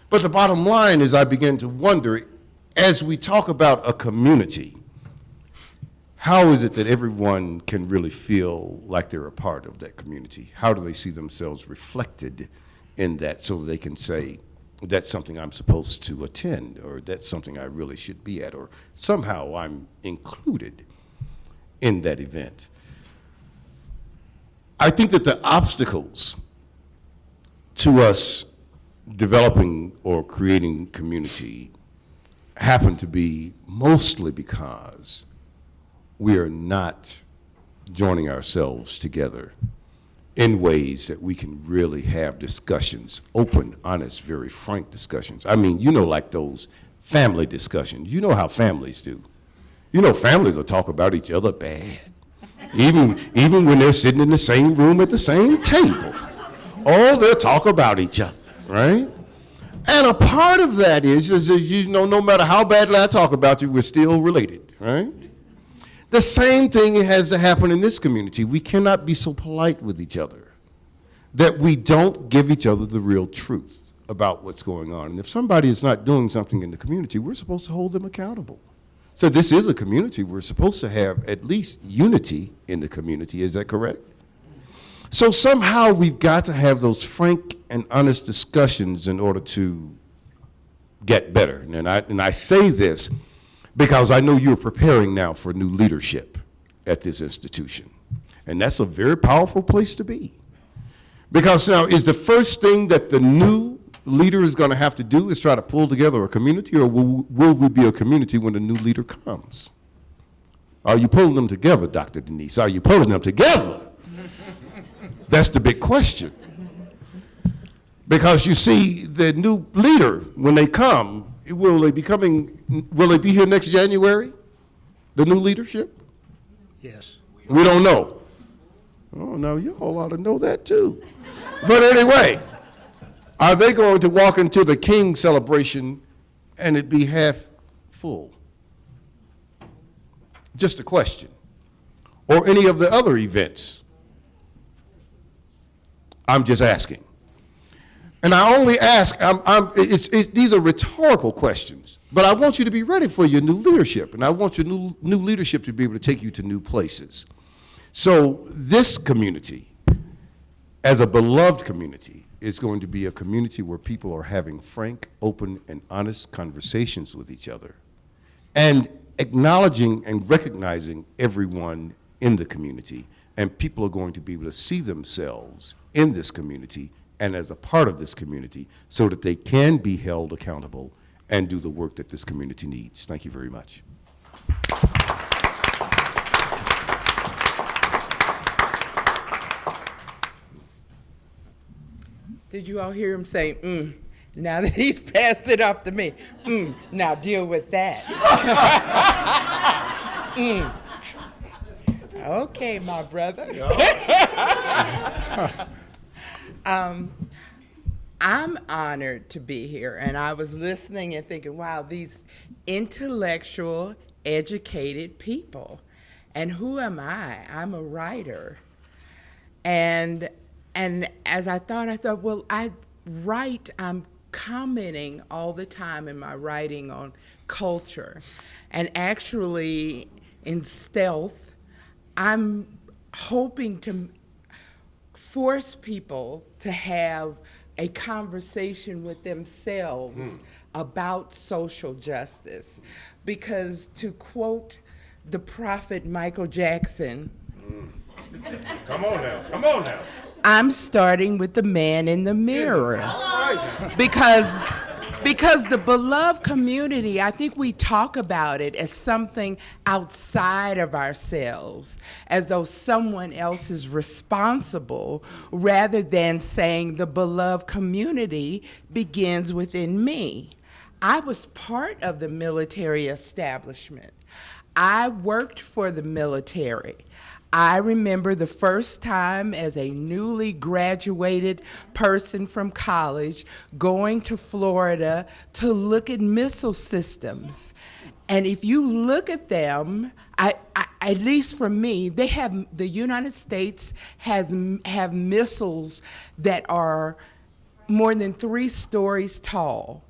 But the bottom line is I begin to wonder, as we talk about a community, how is it that everyone can really feel like they're a part of that community? How do they see themselves reflected in that so that they can say, that's something I'm supposed to attend, or that's something I really should be at, or somehow I'm included in that event? I think that the obstacles to us developing or creating community happen to be mostly because we are not joining ourselves together in ways that we can really have discussions, open, honest, very frank discussions. I mean, you know, like those family discussions. You know how families do. You know, families will talk about each other bad, even when they're sitting in the same room at the same table. Oh, they'll talk about each other, right? And a part of that is you know, no matter how badly I talk about you, we're still related, right? The same thing has to happen in this community. We cannot be so polite with each other that we don't give each other the real truth about what's going on. And if somebody is not doing something in the community, we're supposed to hold them accountable. So this is a community. We're supposed to have at least unity in the community. Is that correct? So somehow we've got to have those frank and honest discussions in order to get better. And I say this because I know you're preparing now for new leadership at this institution. And that's a very powerful place to be. Because now, is the first thing that the new leader is going to have to do is try to pull together a community, or will we be a community when the new leader comes? Are you pulling them together, Dr. Denise? Are you pulling them together? That's the big question. Because you see, the new leader, when they come, will they be here next January? The new leadership? Yes. We don't know. Oh, no, you all ought to know that too. But anyway, are they going to walk into the King celebration and it be half full? Just a question. Or any of the other events? I'm just asking. And I only ask, these are rhetorical questions, but I want you to be ready for your new leadership, and I want your new leadership to be able to take you to new places. So this community, as a beloved community, is going to be a community where people are having frank, open, and honest conversations with each other, and acknowledging and recognizing everyone in the community, and people are going to be able to see themselves in this community and as a part of this community so that they can be held accountable and do the work that this community needs. Thank you very much. Did you all hear him say, now that he's passed it off to me, now deal with that. Okay, my brother. I'm honored to be here, and I was listening and thinking, wow, these intellectual, educated people. And who am I? I'm a writer. And as I thought, well, I write, I'm commenting all the time in my writing on culture. And actually, in stealth, I'm hoping to force people to have a conversation with themselves about social justice. Because to quote the prophet Michael Jackson, Come on now. I'm starting with the man in the mirror. Because the beloved community, I think we talk about it as something outside of ourselves, as though someone else is responsible, rather than saying the beloved community begins within me. I was part of the military establishment. I worked for the military. I remember the first time as a newly graduated person from college going to Florida to look at missile systems. And if you look at them, at least for me, the United States have missiles that are more than 3 stories tall.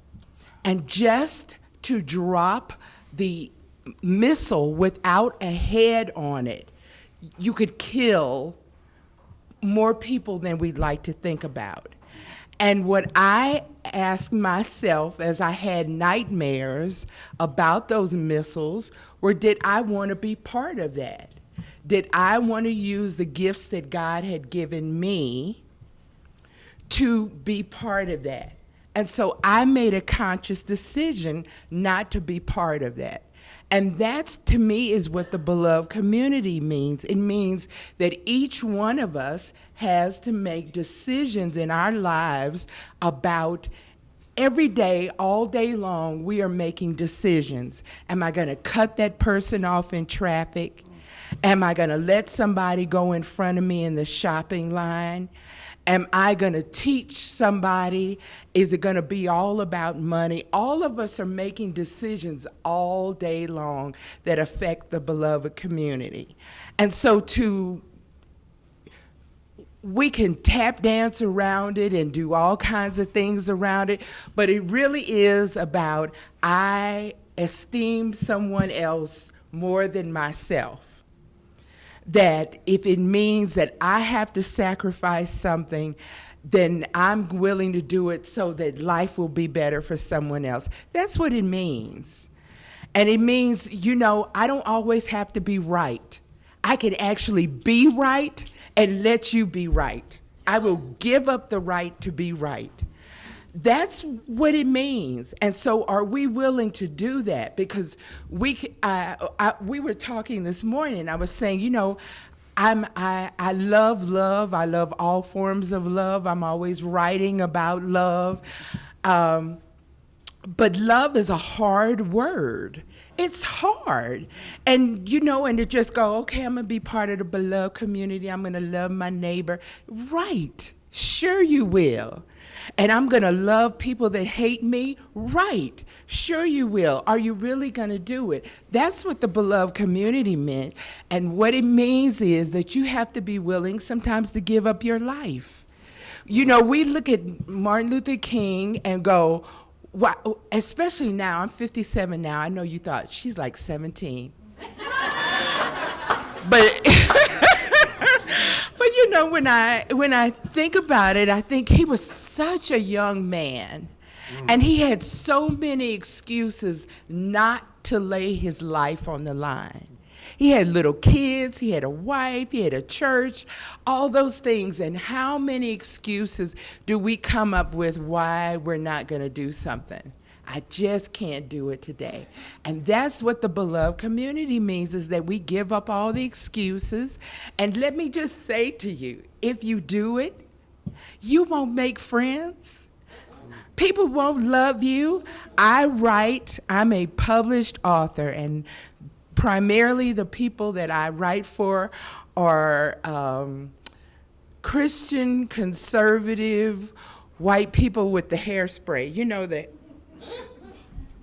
And just to drop the missile without a head on it, you could kill more people than we'd like to think about. And what I asked myself as I had nightmares about those missiles were, did I want to be part of that? Did I want to use the gifts that God had given me to be part of that? And so I made a conscious decision not to be part of that. And that's, to me, is what the beloved community means. It means that each one of us has to make decisions in our lives about every day, all day long, we are making decisions. Am I going to cut that person off in traffic? Am I going to let somebody go in front of me in the shopping line? Am I going to teach somebody? Is it going to be all about money? All of us are making decisions all day long that affect the beloved community. And so we can tap dance around it and do all kinds of things around it, but it really is about I esteem someone else more than myself. That if it means that I have to sacrifice something, then I'm willing to do it so that life will be better for someone else. That's what it means. And it means, I don't always have to be right. I can actually be right and let you be right. I will give up the right to be right. That's what it means. And so are we willing to do that? Because we were talking this morning, I was saying, I love love. I love all forms of love. I'm always writing about love. But love is a hard word. It's hard. And, and to just go, okay, I'm going to be part of the beloved community. I'm going to love my neighbor. Right. Sure you will. And I'm going to love people that hate me? Right. Sure you will. Are you really going to do it? That's what the beloved community meant. And what it means is that you have to be willing sometimes to give up your life. We look at Martin Luther King and go, wow, especially now, I'm 57 now. I know you thought she's like 17. But when I think about it, I think he was such a young man, and he had so many excuses not to lay his life on the line. He had little kids, he had a wife, he had a church, all those things. And how many excuses do we come up with why we're not going to do something? I just can't do it today. And that's what the beloved community means, is that we give up all the excuses. And let me just say to you, if you do it, you won't make friends. People won't love you. I'm a published author, and primarily the people that I write for are Christian, conservative, white people with the hairspray.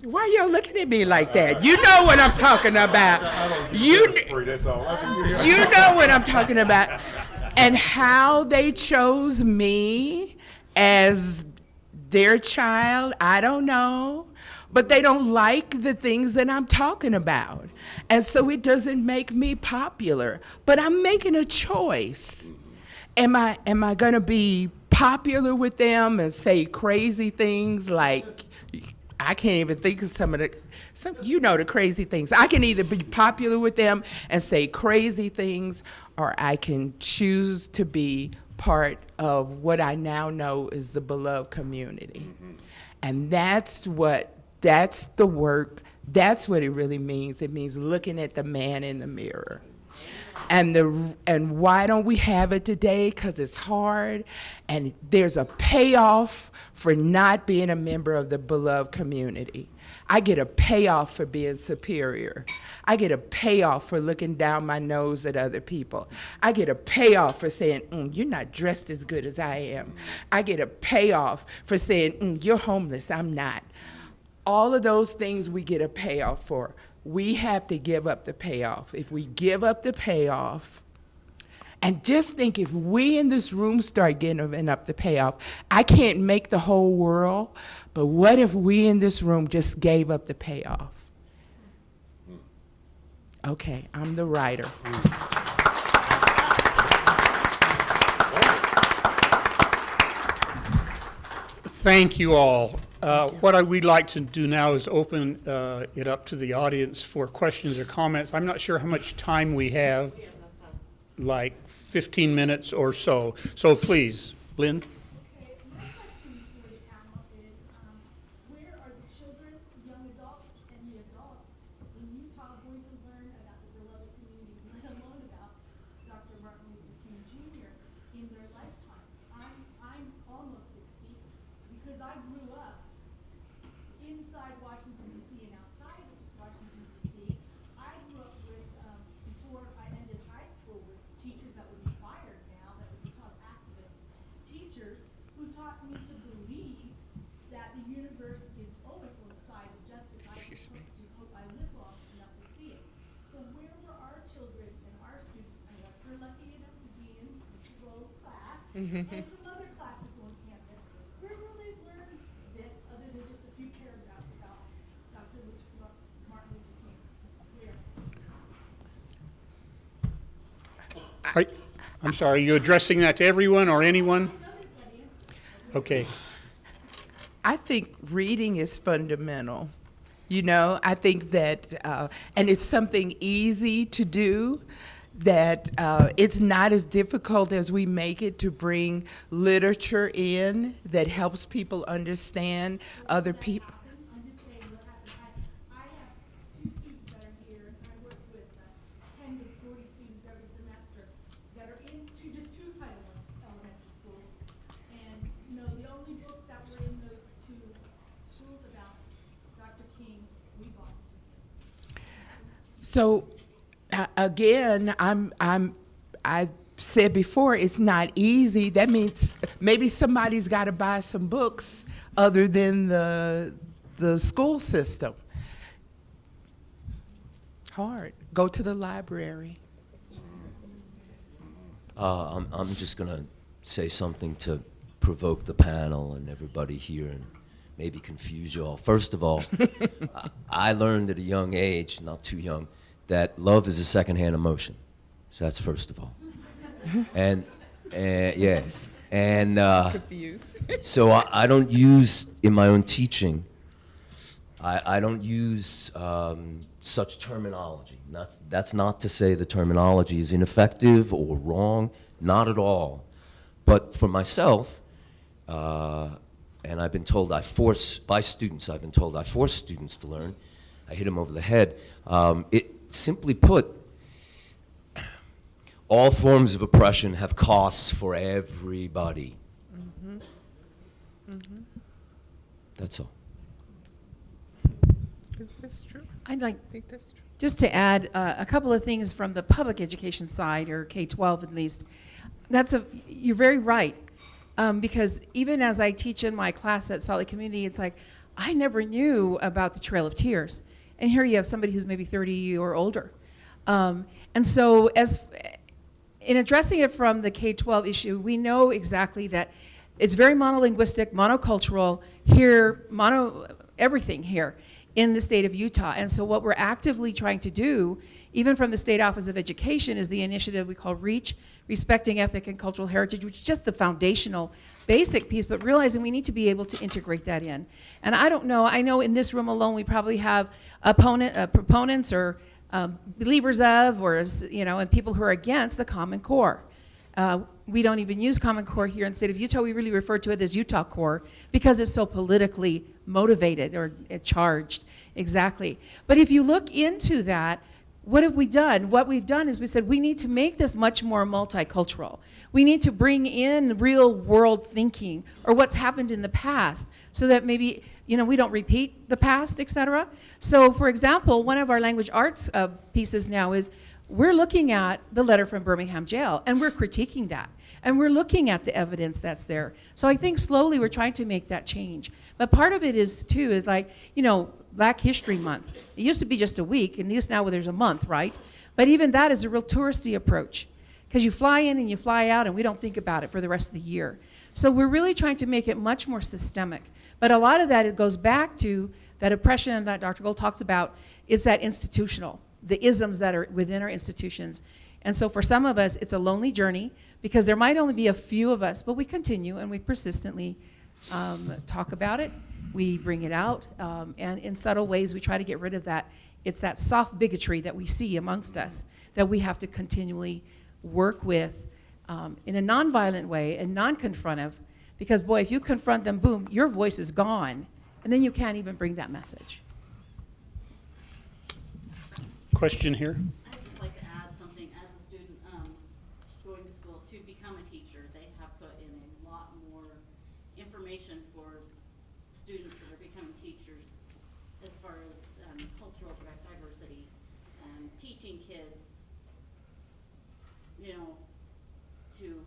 Why y'all looking at me like that? You know what I'm talking about. You know what I'm talking about. And how they chose me as their child, I don't know. But they don't like the things that I'm talking about. And so it doesn't make me popular. But I'm making a choice. Am I going to be popular with them and say crazy things like, I can't even think of the crazy things. I can either be popular with them and say crazy things, or I can choose to be part of what I now know is the beloved community. And that's the work, that's what it really means. It means looking at the man in the mirror. And why don't we have it today? Because it's hard, and there's a payoff for not being a member of the beloved community. I get a payoff for being superior. I get a payoff for looking down my nose at other people. I get a payoff for saying, you're not dressed as good as I am. I get a payoff for saying, you're homeless, I'm not. All of those things we get a payoff for. We have to give up the payoff. If we give up the payoff, and just think, if we in this room start giving up the payoff, I can't make the whole world, but what if we in this room just gave up the payoff? Okay, I'm the writer. Thank you all. What we'd like to do now is open it up to the audience for questions or comments. I'm not sure how much time we have, like 15 minutes or so. So please, Lynn. Okay, my question for the panel is, where are the children, young adults, and the adults when you talk and some other classes on campus. Where will they learn this other than just a few paragraphs about Dr. Martin Luther King? Where? I'm sorry, are you addressing that to everyone or anyone? Okay. I think reading is fundamental. You know, I think that, and it's something easy to do, that it's not as difficult as we make it to bring literature in that helps people understand other people. I'm just saying what happened. I have two students that are here, and I work with 10 to 40 students every semester that are in just two Title I elementary schools. And, you know, the only books that were in those two schools about Dr. King, we bought. So, again, I said before, it's not easy. That means maybe somebody's got to buy some books other than the school system. Hard. Go to the library. I'm just going to say something to provoke the panel and everybody here and maybe confuse you all. First of all, I learned at a young age, not too young, that love is a secondhand emotion. So that's first of all. And yeah. And Confused. so I don't use, in my own teaching, I don't use such terminology. That's not to say the terminology is ineffective or wrong, not at all. But for myself, and I've been told I've been told I force students to learn. I hit them over the head. Simply put, all forms of oppression have costs for everybody. That's all. That's true. I'd like I think that's true. just to add a couple of things from the public education side, or K-12 at least. You're very right, because even as I teach in my class at Salt Lake Community, it's like, I never knew about the Trail of Tears. And here you have somebody who's maybe 30 or older. And so in addressing it from the K-12 issue, we know exactly that it's very monolinguistic, monocultural, here, everything here in the state of Utah. And so what we're actively trying to do, even from the State Office of Education, is the initiative we call REACH, Respecting Ethnic and Cultural Heritage, which is just the foundational basic piece, but realizing we need to be able to integrate that in. And I don't know, I know in this room alone we probably have proponents or believers of, or and people who are against the Common Core. We don't even use Common Core here in the state of Utah. We really refer to it as Utah Core because it's so politically motivated or charged. Exactly. But if you look into that, what have we done? What we've done is we said we need to make this much more multicultural. We need to bring in real world thinking or what's happened in the past so that maybe we don't repeat the past, et cetera. So for example, one of our language arts pieces now is we're looking at the letter from Birmingham Jail and we're critiquing that. And we're looking at the evidence that's there. So I think slowly we're trying to make that change. But part of it is like, Black History Month. It used to be just a week, and now there's a month, right? But even that is a real touristy approach because you fly in and you fly out and we don't think about it for the rest of the year. So we're really trying to make it much more systemic. But a lot of that, it goes back to that oppression that Dr. Gold talks about. It's that institutional, the isms that are within our institutions. And so for some of us, it's a lonely journey because there might only be a few of us, but we continue and we persistently talk about it. We bring it out, and in subtle ways, we try to get rid of that. It's that soft bigotry that we see amongst us that we have to continually work with in a nonviolent way and non-confrontive, because boy, if you confront them, boom, your voice is gone, and then you can't even bring that message. Question here? I'd just like to add something. As a student going to school to become a teacher, they have put in a lot more information for students that are becoming teachers as far as cultural diversity and teaching kids, to,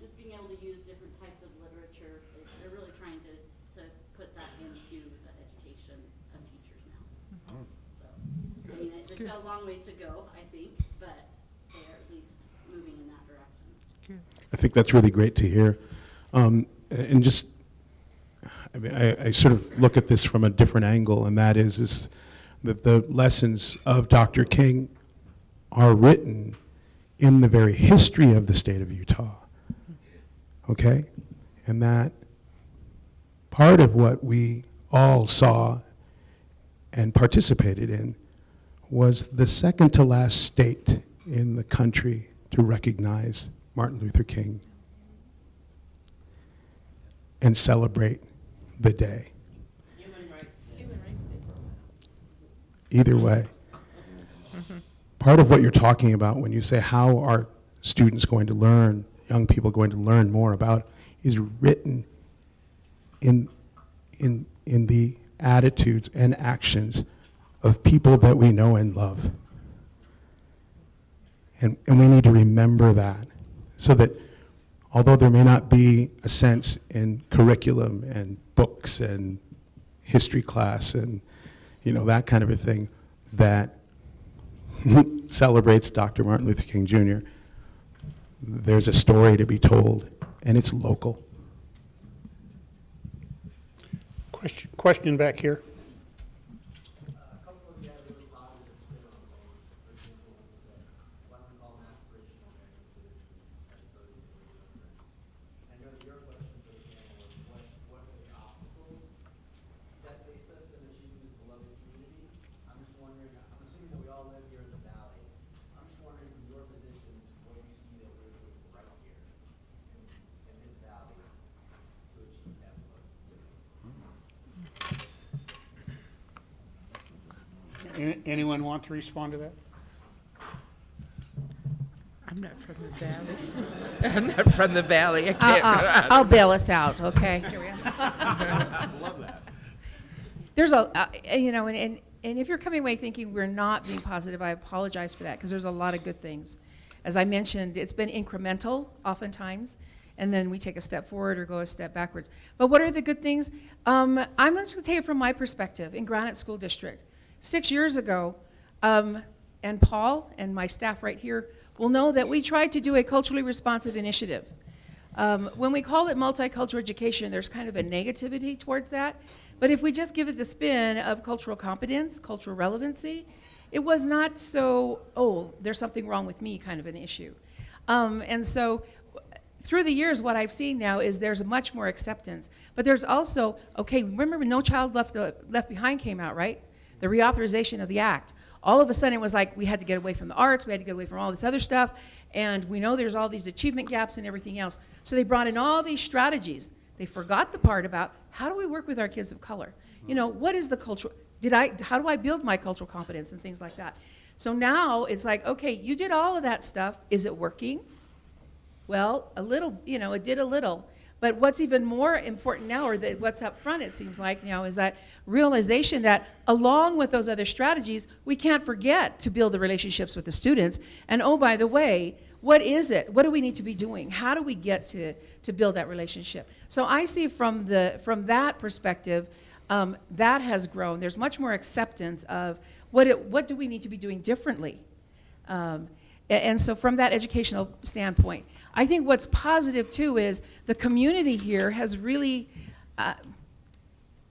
just being able to use different types of literature. They're really trying to put that into the education of teachers now. So, I mean, it's got a long ways to go, I think, but they are at least moving in that direction. I think that's really great to hear. And just, I mean, I sort of look at this from a different angle, and that is that the lessons of Dr. King are written in the very history of the state of Utah, okay? And that part of what we all saw and participated in was the second to last state in the country to recognize Martin Luther King and celebrate the day. Either way. Part of what you're talking about when you say how are students going to learn, young people going to learn more about, is written in the attitudes and actions of people that we know and love. And we need to remember that, so that although there may not be a sense in curriculum and books and history class and that kind of a thing that celebrates Dr. Martin Luther King Jr., there's a story to be told, and it's local. Question back here. Anyone want to respond to that? I'm not from the valley. I'm not from the valley. I can't. I'll bail us out, okay? There's and if you're coming away thinking we're not being positive, I apologize for that, because there's a lot of good things. As I mentioned, it's been incremental oftentimes, and then we take a step forward or go a step backwards. But what are the good things? I'm just going to take it from my perspective in Granite School District. 6 years ago, and Paul and my staff right here will know that we tried to do a culturally responsive initiative. When we call it multicultural education, there's kind of a negativity towards that. But if we just give it the spin of cultural competence, cultural relevancy, it was not so, oh, there's something wrong with me kind of an issue. And so through the years, what I've seen now is there's much more acceptance. But there's also, okay, remember when No Child Left Behind came out, right? The reauthorization of the act. All of a sudden it was like we had to get away from the arts, we had to get away from all this other stuff, and we know there's all these achievement gaps and everything else. So they brought in all these strategies. They forgot the part about how do we work with our kids of color? What is the cultural, how do I build my cultural competence and things like that? So now it's like, okay, you did all of that stuff. Is it working? Well, a little, it did a little. But what's even more important now, or what's up front, it seems like now, is that realization that along with those other strategies, we can't forget to build the relationships with the students. And oh, by the way, what is it? What do we need to be doing? How do we get to build that relationship? So I see from that perspective, that has grown. There's much more acceptance of what do we need to be doing differently. And so from that educational standpoint, I think what's positive too is the community here has really, I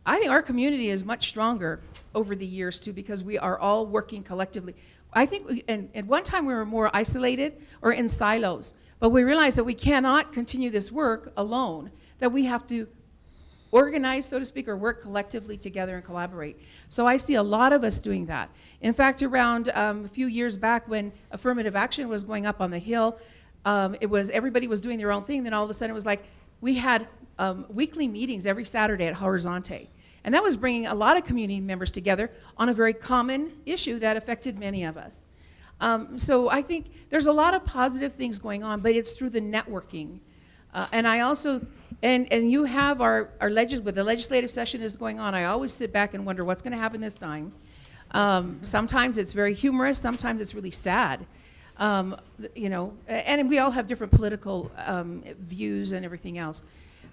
think our community is much stronger over the years too, because we are all working collectively. I think at one time we were more isolated or in silos, but we realized that we cannot continue this work alone, that we have to organize, so to speak, or work collectively together and collaborate. So I see a lot of us doing that. In fact, around a few years back when affirmative action was going up on the Hill, everybody was doing their own thing, then all of a sudden it was like we had weekly meetings every Saturday at Horizonte. And that was bringing a lot of community members together on a very common issue that affected many of us. So I think there's a lot of positive things going on, but it's through the networking. And I also, and you have with the legislative session is going on, I always sit back and wonder what's going to happen this time. Sometimes it's very humorous, sometimes it's really sad. And we all have different political views and everything else.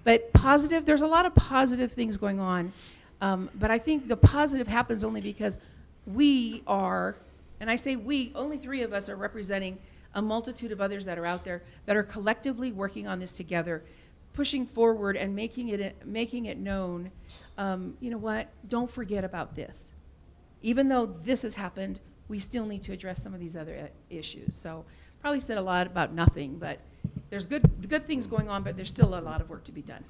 But positive, there's a lot of positive things going on. But I think the positive happens only because we are, and I say we, only 3 of us are representing a multitude of others that are out there that are collectively working on this together, pushing forward and making it known. You know what? Don't forget about this. Even though this has happened, we still need to address some of these other issues. So probably said a lot about nothing, but there's good things going on, but there's still a lot of work to be done.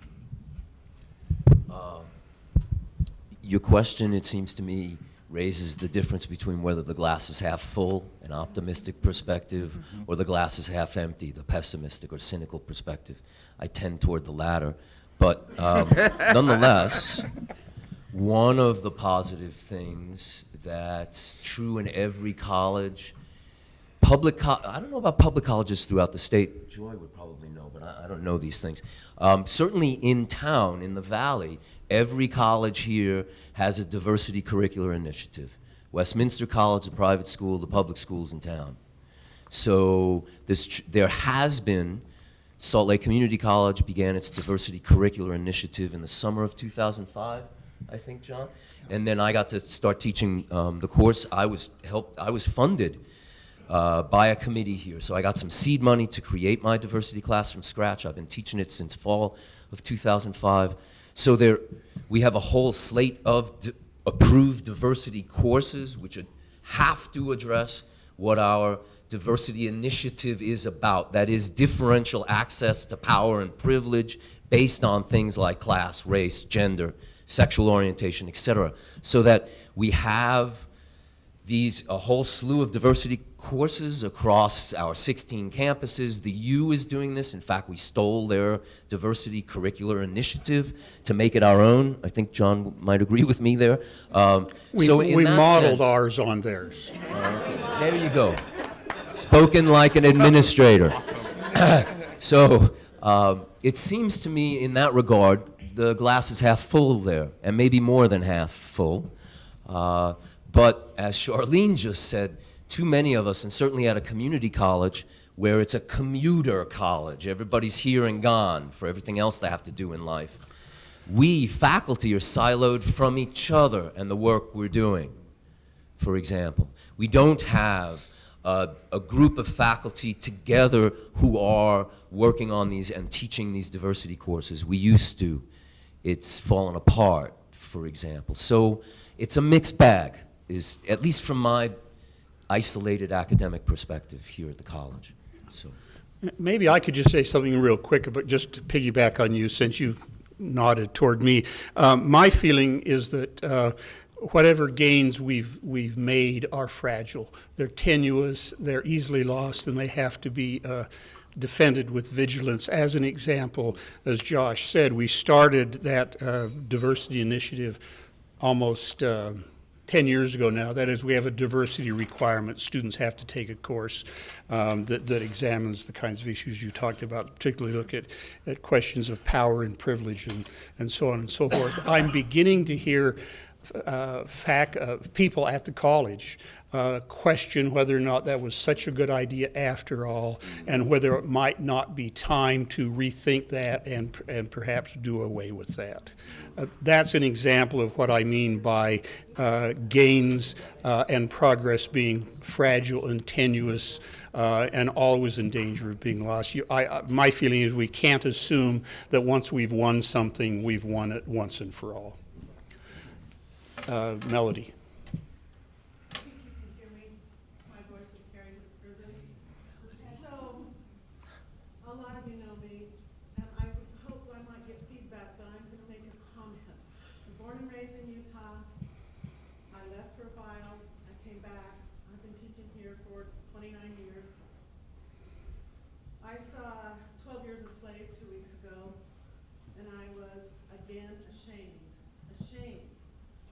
Your question, it seems to me, raises the difference between whether the glass is half full, an optimistic perspective, or the glass is half empty, the pessimistic or cynical perspective. I tend toward the latter. But nonetheless, one of the positive things that's true in every college, I don't know about public colleges throughout the state. Joy would probably know, but I don't know these things. Certainly in town, in the Valley, every college here has a diversity curricular initiative. Westminster College, the private school, the public schools in town. So there has been, Salt Lake Community College began its diversity curricular initiative in the summer of 2005, I think, John. And then I got to start teaching the course. I was funded by a committee here. So I got some seed money to create my diversity class from scratch. I've been teaching it since fall of 2005. So we have a whole slate of approved diversity courses which have to address what our diversity initiative is about. That is differential access to power and privilege based on things like class, race, gender, sexual orientation, etc. So that we have a whole slew of diversity courses across our 16 campuses. The U is doing this. In fact, we stole their diversity curricular initiative to make it our own. I think John might agree with me there. We modeled ours on theirs. There you go. Spoken like an administrator. So it seems to me in that regard, the glass is half full there, and maybe more than half full. But as Charlene just said, too many of us, and certainly at a community college, where it's a commuter college, everybody's here and gone for everything else they have to do in life. We, faculty, are siloed from each other and the work we're doing, for example. We don't have a group of faculty together who are working on these and teaching these diversity courses. We used to. It's fallen apart, for example. So it's a mixed bag, at least from my isolated academic perspective here at the college. So Maybe I could just say something real quick, but just to piggyback on you, since you nodded toward me. My feeling is that whatever gains we've made are fragile. They're tenuous, they're easily lost, and they have to be defended with vigilance. As an example, as Josh said, we started that diversity initiative almost 10 years ago now. That is, we have a diversity requirement. Students have to take a course that examines the kinds of issues you talked about, particularly look at questions of power and privilege and so on and so forth. I'm beginning to hear people at the college question whether or not that was such a good idea after all, and whether it might not be time to rethink that and perhaps do away with that. That's an example of what I mean by gains and progress being fragile and tenuous and always in danger of being lost. My feeling is we can't assume that once we've won something, we've won it once and for all. Melody. So, a lot of you know me, and I hope I might get feedback, but I'm going to make a comment. I'm born and raised in Utah. I left for a while. I came back. I've been teaching here for 29 years. I saw 12 Years a Slave 2 weeks ago, and I was again ashamed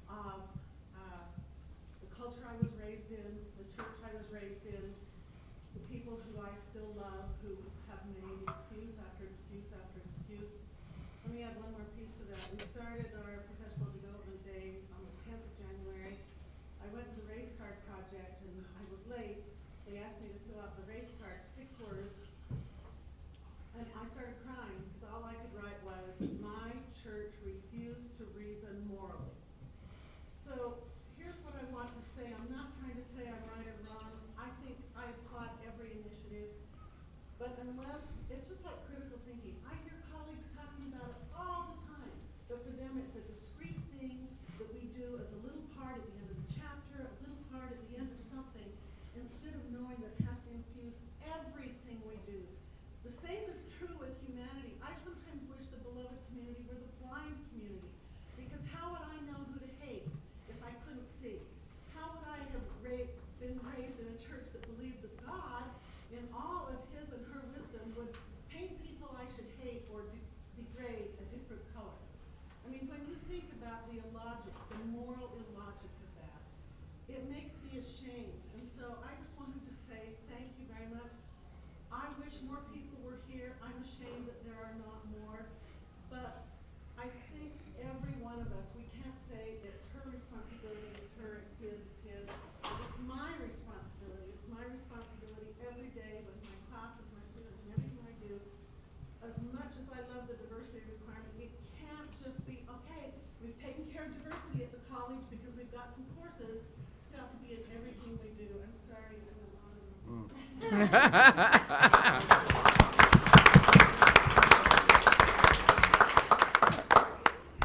of the culture I was raised in, the church I was raised in, the people who I still love, who have made excuse after excuse after excuse. Let me add one more piece to that. We started our professional development day on the 10th of January. I went to the race card project and I was late. They asked me to fill out the race card, 6 words. And I started crying because all I could write was, my church refused to reason morally. So here's what I want to say. I'm not trying to say I'm right or wrong. I think I applaud every initiative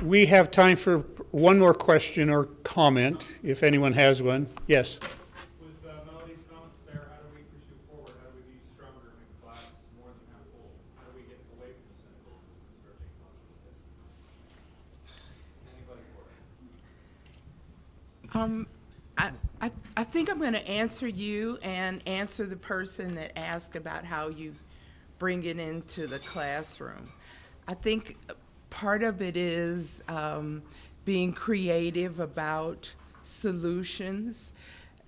We have time for one more question or comment, if anyone has one. Yes? With Melody's comments there, how do we pursue forward? How do we be stronger and make the glass more than half full? How do we get away from the cynical and start taking positive things? Anybody for it? I think I'm going to answer you and answer the person that asked about how you bring it into the classroom. I think part of it is being creative about solutions,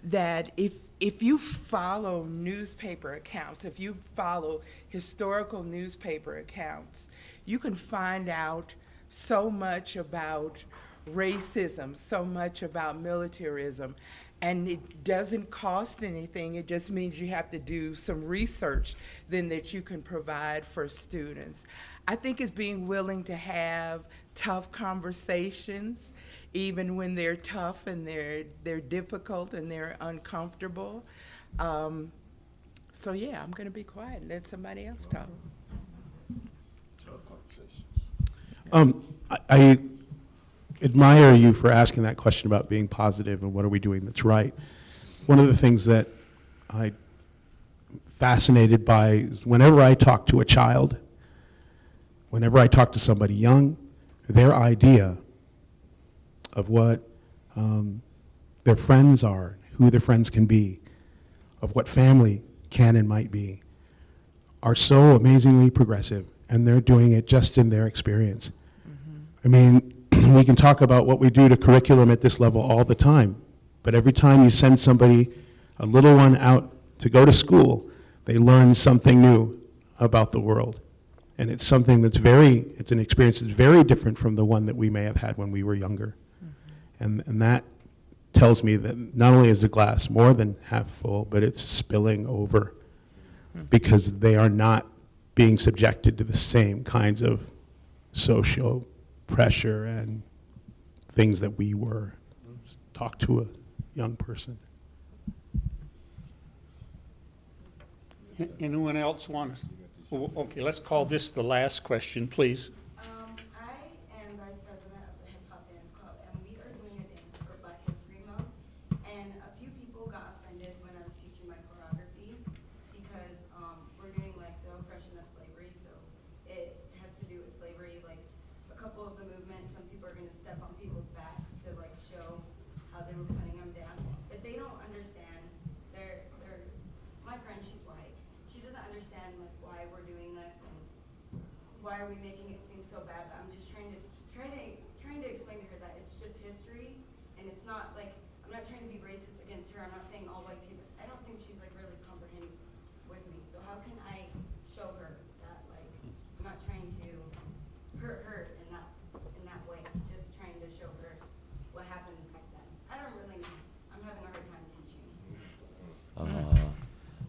that if you follow newspaper accounts, if you follow historical newspaper accounts, you can find out so much about racism, so much about militarism, and it doesn't cost anything. It just means you have to do some research then that you can provide for students. I think it's being willing to have tough conversations, even when they're tough and they're difficult and they're uncomfortable. So yeah, I'm going to be quiet and let somebody else talk. I admire you for asking that question about being positive and what are we doing that's right. One of the things that I'm fascinated by is whenever I talk to a child, whenever I talk to somebody young, their idea of what their friends are, who their friends can be, of what family can and might be, are so amazingly progressive, and they're doing it just in their experience. I mean, we can talk about what we do to curriculum at this level all the time, but every time you send somebody, a little one, out to go to school, they learn something new about the world. And it's something that's it's an experience that's very different from the one that we may have had when we were younger. And that tells me that not only is the glass more than half full, but it's spilling over because they are not being subjected to the same kinds of social pressure and things that we were. Talk to a young person. Anyone else want to? Okay, let's call this the last question, please. I am vice president of the Hip Hop Dance Club, and we are doing a dance for Black History Month. And a few people got offended when I was teaching my choreography because we're doing like the oppression of slavery, so it has to do with slavery. Like a couple of the movements, some people are going to step on people's backs to like show how they were putting them down, but they don't understand. They're my friend, she's white. She doesn't understand like why we're doing this and why are we making it seem so bad. But I'm just trying to explain to her that it's just history, and it's not like I'm not trying to be racist against her. I'm not saying all white people. I don't think she's like really comprehending with me. So how can I show her that like I'm not trying to hurt her in that way, just trying to show her what happened back then. I don't really know. I'm having a hard time teaching.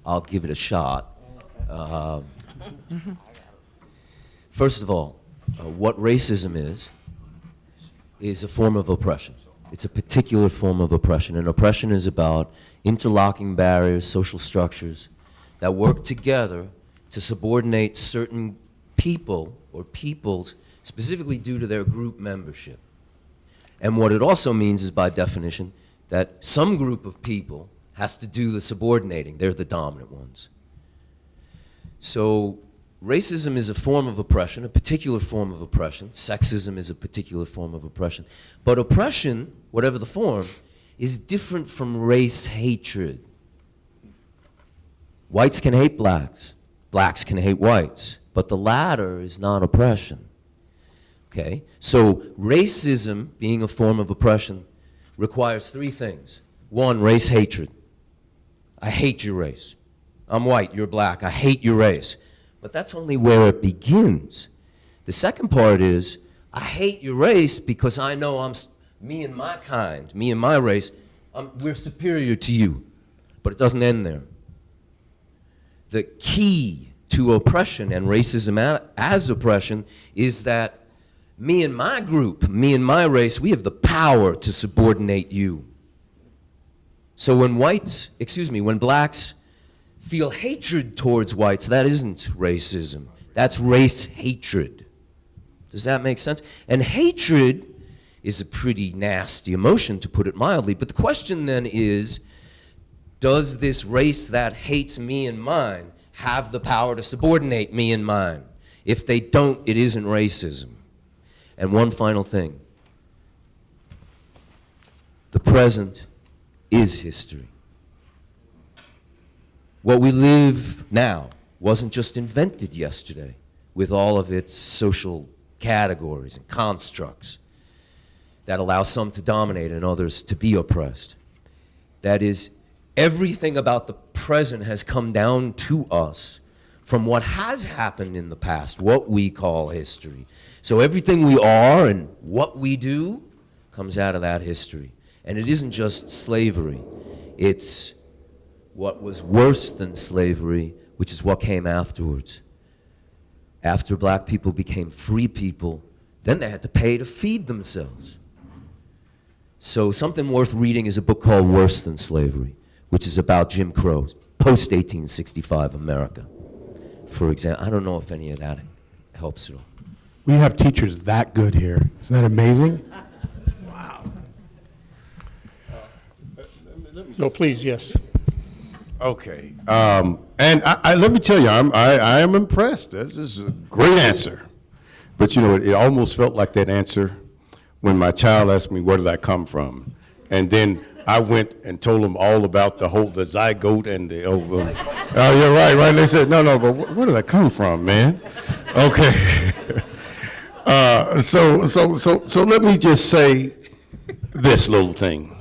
I'll give it a shot. First of all, what racism is a form of oppression. It's a particular form of oppression, and oppression is about interlocking barriers, social structures that work together to subordinate certain people or peoples specifically due to their group membership. And what it also means is, by definition, that some group of people has to do the subordinating. They're the dominant ones. So racism is a form of oppression, a particular form of oppression. Sexism is a particular form of oppression. But oppression, whatever the form, is different from race hatred. Whites can hate blacks. Blacks can hate whites. But the latter is not oppression. Okay? So racism, being a form of oppression, requires three things. One, race hatred. I hate your race. I'm white, you're black, I hate your race. But that's only where it begins. The second part is, I hate your race because I know me and my kind, me and my race, we're superior to you. But it doesn't end there. The key to oppression and racism as oppression is that me and my group, me and my race, we have the power to subordinate you. So when blacks feel hatred towards whites, that isn't racism. That's race hatred. Does that make sense? And hatred is a pretty nasty emotion, to put it mildly. But the question then is, does this race that hates me and mine have the power to subordinate me and mine? If they don't, it isn't racism. And one final thing. The present is history. What we live now wasn't just invented yesterday with all of its social categories and constructs that allow some to dominate and others to be oppressed. That is, everything about the present has come down to us from what has happened in the past, what we call history. So everything we are and what we do comes out of that history. And it isn't just slavery. It's what was worse than slavery, which is what came afterwards. After black people became free people, then they had to pay to feed themselves. So something worth reading is a book called Worse Than Slavery, which is about Jim Crow, post-1865 America, for example. I don't know if any of that helps at all. We have teachers that good here. Isn't that amazing? No, please, yes. Okay. And let me tell you, I am impressed. This is a great answer. But you know, it almost felt like that answer when my child asked me, where did I come from? And then I went and told them all about the zygote and the, oh, yeah, right. They said, no, but where did I come from, man? Okay. So let me just say this little thing.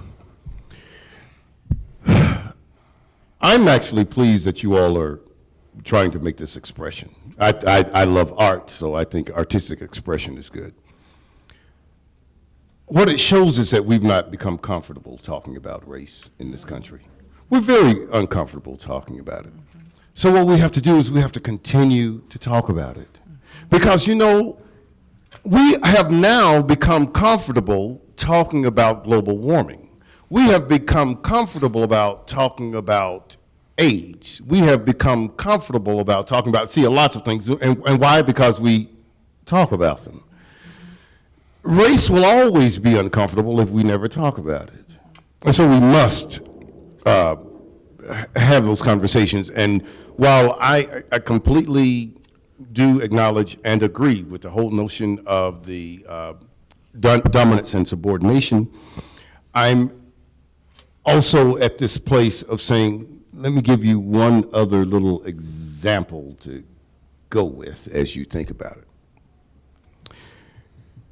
I'm actually pleased that you all are trying to make this expression. I love art, so I think artistic expression is good. What it shows is that we've not become comfortable talking about race in this country. We're very uncomfortable talking about it. So what we have to do is we have to continue to talk about it. Because, you know, we have now become comfortable talking about global warming. We have become comfortable about talking about AIDS. We have become comfortable about talking about, lots of things. And why? Because we talk about them. Race will always be uncomfortable if we never talk about it. And so we must have those conversations. And while I completely do acknowledge and agree with the whole notion of the dominance and subordination, I'm also at this place of saying, let me give you one other little example to go with as you think about it.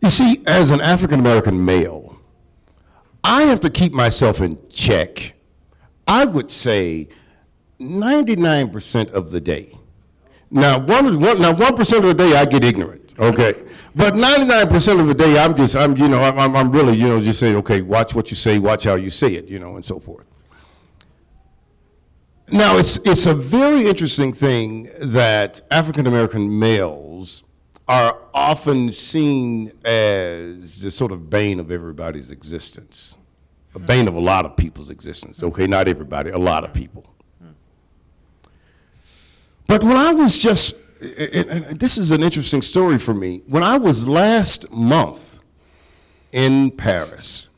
You see, as an African-American male, I have to keep myself in check, I would say 99% of the day. Now, 1% of the day I get ignorant, okay? But 99% of the day I'm really, just saying, okay, watch what you say, watch how you say it, and so forth. Now, it's a very interesting thing that African-American males are often seen as the sort of bane of everybody's existence, a bane of a lot of people's existence. Okay, not everybody, a lot of people. But when I was and this is an interesting story for me, when I was last month in Paris,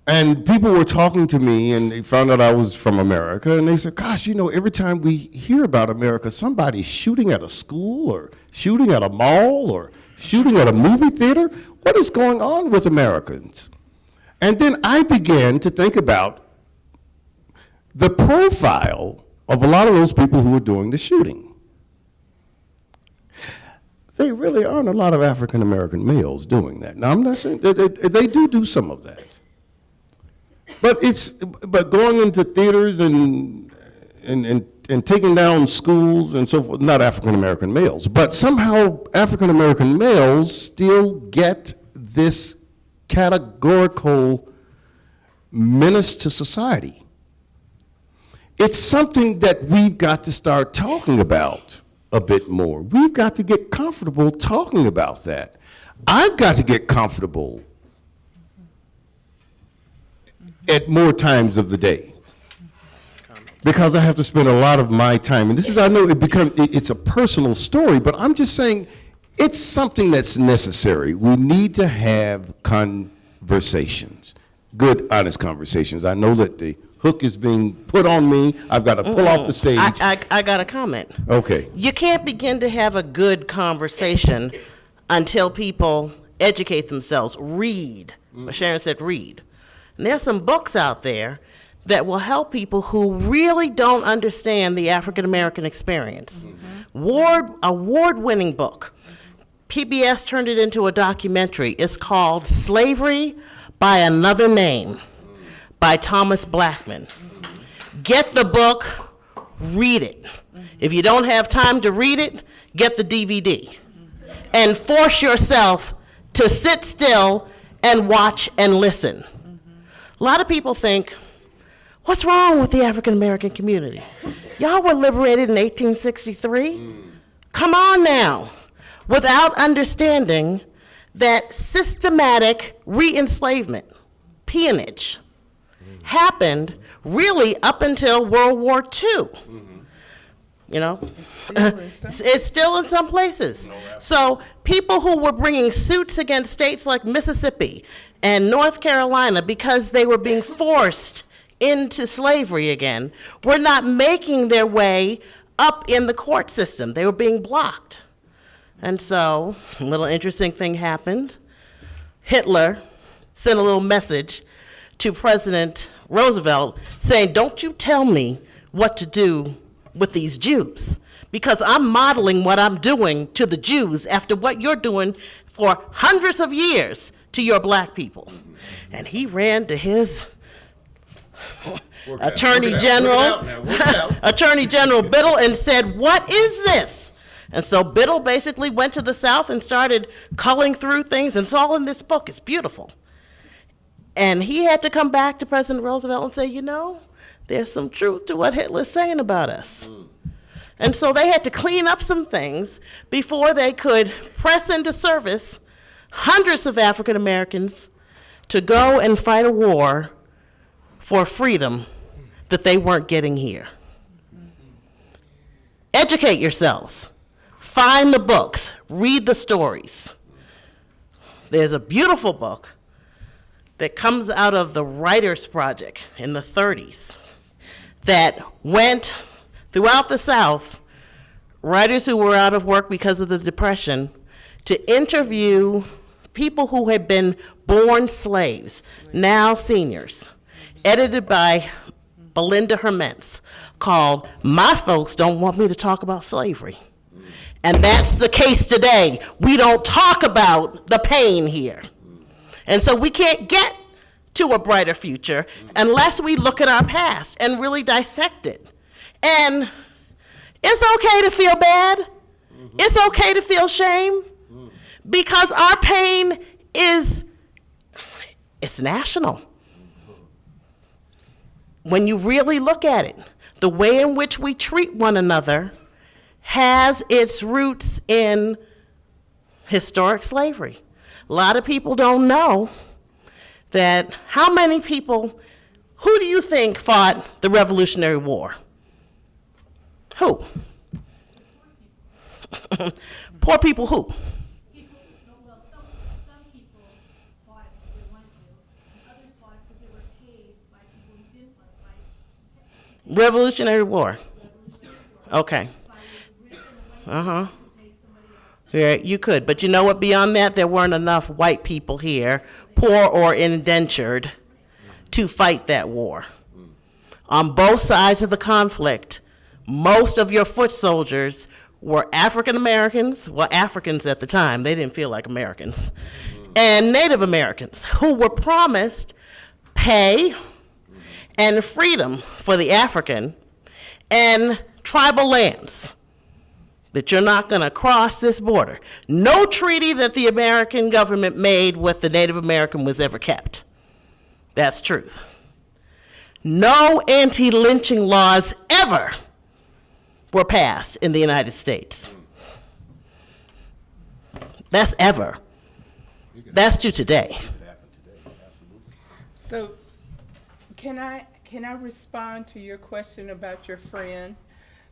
and people were talking to me, and they found out I was from America, and they said, gosh, every time we hear about America, somebody's shooting at a school, or shooting at a mall, or shooting at a movie theater. What is going on with Americans? And then I began to think about the profile of a lot of those people who were doing the shooting. There really aren't a lot of African-American males doing that. Now, I'm not saying they do some of that. But going into theaters and taking down schools and so forth, not African-American males. But somehow African-American males still get this categorical menace to society. It's something that we've got to start talking about a bit more. We've got to get comfortable talking about that. I've got to get comfortable at more times of the day. because I have to spend a lot of my time, and this is, I know it's a personal story, but I'm just saying, it's something that's necessary. We need to have conversations, good, honest conversations. I know that the hook is being put on me. I've got to pull off the stage. I got a comment. Okay. You can't begin to have a good conversation until people educate themselves, read. Sharon said read. And there's some books out there that will help people who really don't understand the African American experience. Award-winning book. PBS turned it into a documentary. It's called Slavery by Another Name by Thomas Blackman. Get the book, read it. If you don't have time to read it, get the DVD. And force yourself to sit still and watch and listen. A lot of people think, what's wrong with the African American community? Y'all were liberated in 1863. Come on now. Without understanding that systematic re-enslavement, peonage, happened really up until World War II. You know, it's still in some places. So people who were bringing suits against states like Mississippi and North Carolina because they were being forced into slavery again were not making their way up in the court system. They were being blocked. And so a little interesting thing happened. Hitler sent a little message to President Roosevelt saying, don't you tell me what to do with these Jews, because I'm modeling what I'm doing to the Jews after what you're doing for hundreds of years to your black people. And he ran to his Attorney General Biddle and said, what is this? And so Biddle basically went to the South and started culling through things, and it's all in this book. It's beautiful. And he had to come back to President Roosevelt and say, you know, there's some truth to what Hitler's saying about us. And so they had to clean up some things before they could press into service hundreds of African Americans to go and fight a war for freedom that they weren't getting here. Educate yourselves. Find the books. Read the stories. There's a beautiful book that comes out of the Writers Project in the 30s that went throughout the South, writers who were out of work because of the Depression, to interview people who had been born slaves, now seniors, edited by Belinda Herments, called My Folks Don't Want Me to Talk About Slavery. And that's the case today. We don't talk about the pain here. And so we can't get to a brighter future unless we look at our past and really dissect it. And it's okay to feel bad. It's okay to feel shame, because our pain it's national. When you really look at it, the way in which we treat one another has its roots in historic slavery. A lot of people don't know that how many people, who do you think fought the Revolutionary War? Who? Poor people who? Well, some people fought it because they wanted to, and others fought it because they were paid by people who didn't want to fight. Revolutionary War. Okay. Yeah, you could, but you know what, beyond that, there weren't enough white people here, poor or indentured, to fight that war. On both sides of the conflict, most of your foot soldiers were African Americans, well, Africans at the time, they didn't feel like Americans, and Native Americans who were promised pay and freedom for the African and tribal lands. That you're not going to cross this border. No treaty that the American government made with the Native American was ever kept. That's truth. No anti-lynching laws ever were passed in the United States. That's ever. That's to today. So, can I Can I respond to your question about your friend?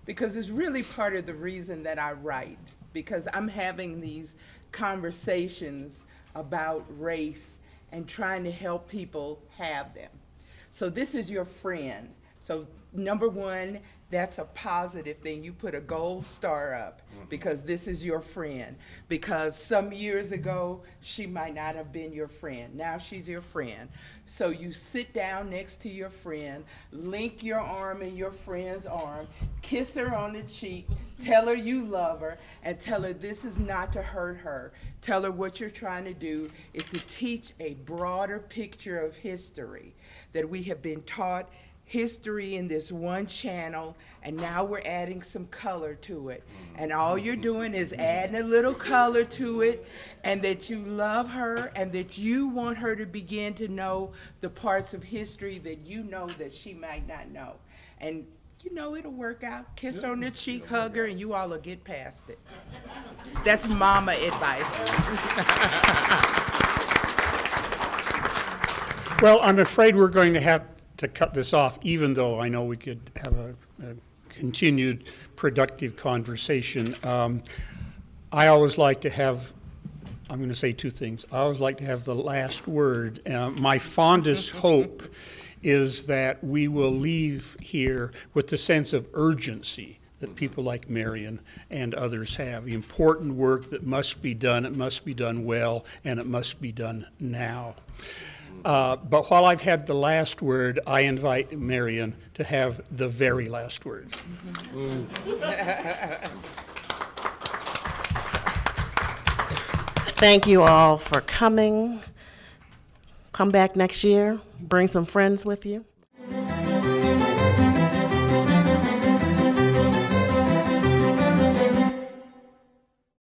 Because it's really part of the reason that I write, because I'm having these conversations about race and trying to help people have them. So this is your friend. So number one, that's a positive thing. You put a gold star up because this is your friend. Because some years ago, she might not have been your friend. Now she's your friend. So you sit down next to your friend, link your arm in your friend's arm, kiss her on the cheek, tell her you love her, and tell her this is not to hurt her. Tell her what you're trying to do is to teach a broader picture of history, that we have been taught history in this one channel, and now we're adding some color to it. And all you're doing is adding a little color to it, and that you love her, and that you want her to begin to know the parts of history that you know that she might not know. And you know it'll work out. Kiss her on the cheek, hug her, and you all will get past it. That's mama advice. Well, I'm afraid we're going to have to cut this off, even though I know we could have a continued productive conversation. I always like to have, I'm going to say two things. I always like to have the last word. My fondest hope is that we will leave here with the sense of urgency that people like Marion and others have. The important work that must be done, it must be done well, and it must be done now. But while I've had the last word, I invite Marion to have the very last word. Thank you all for coming. Come back next year. Bring some friends with you.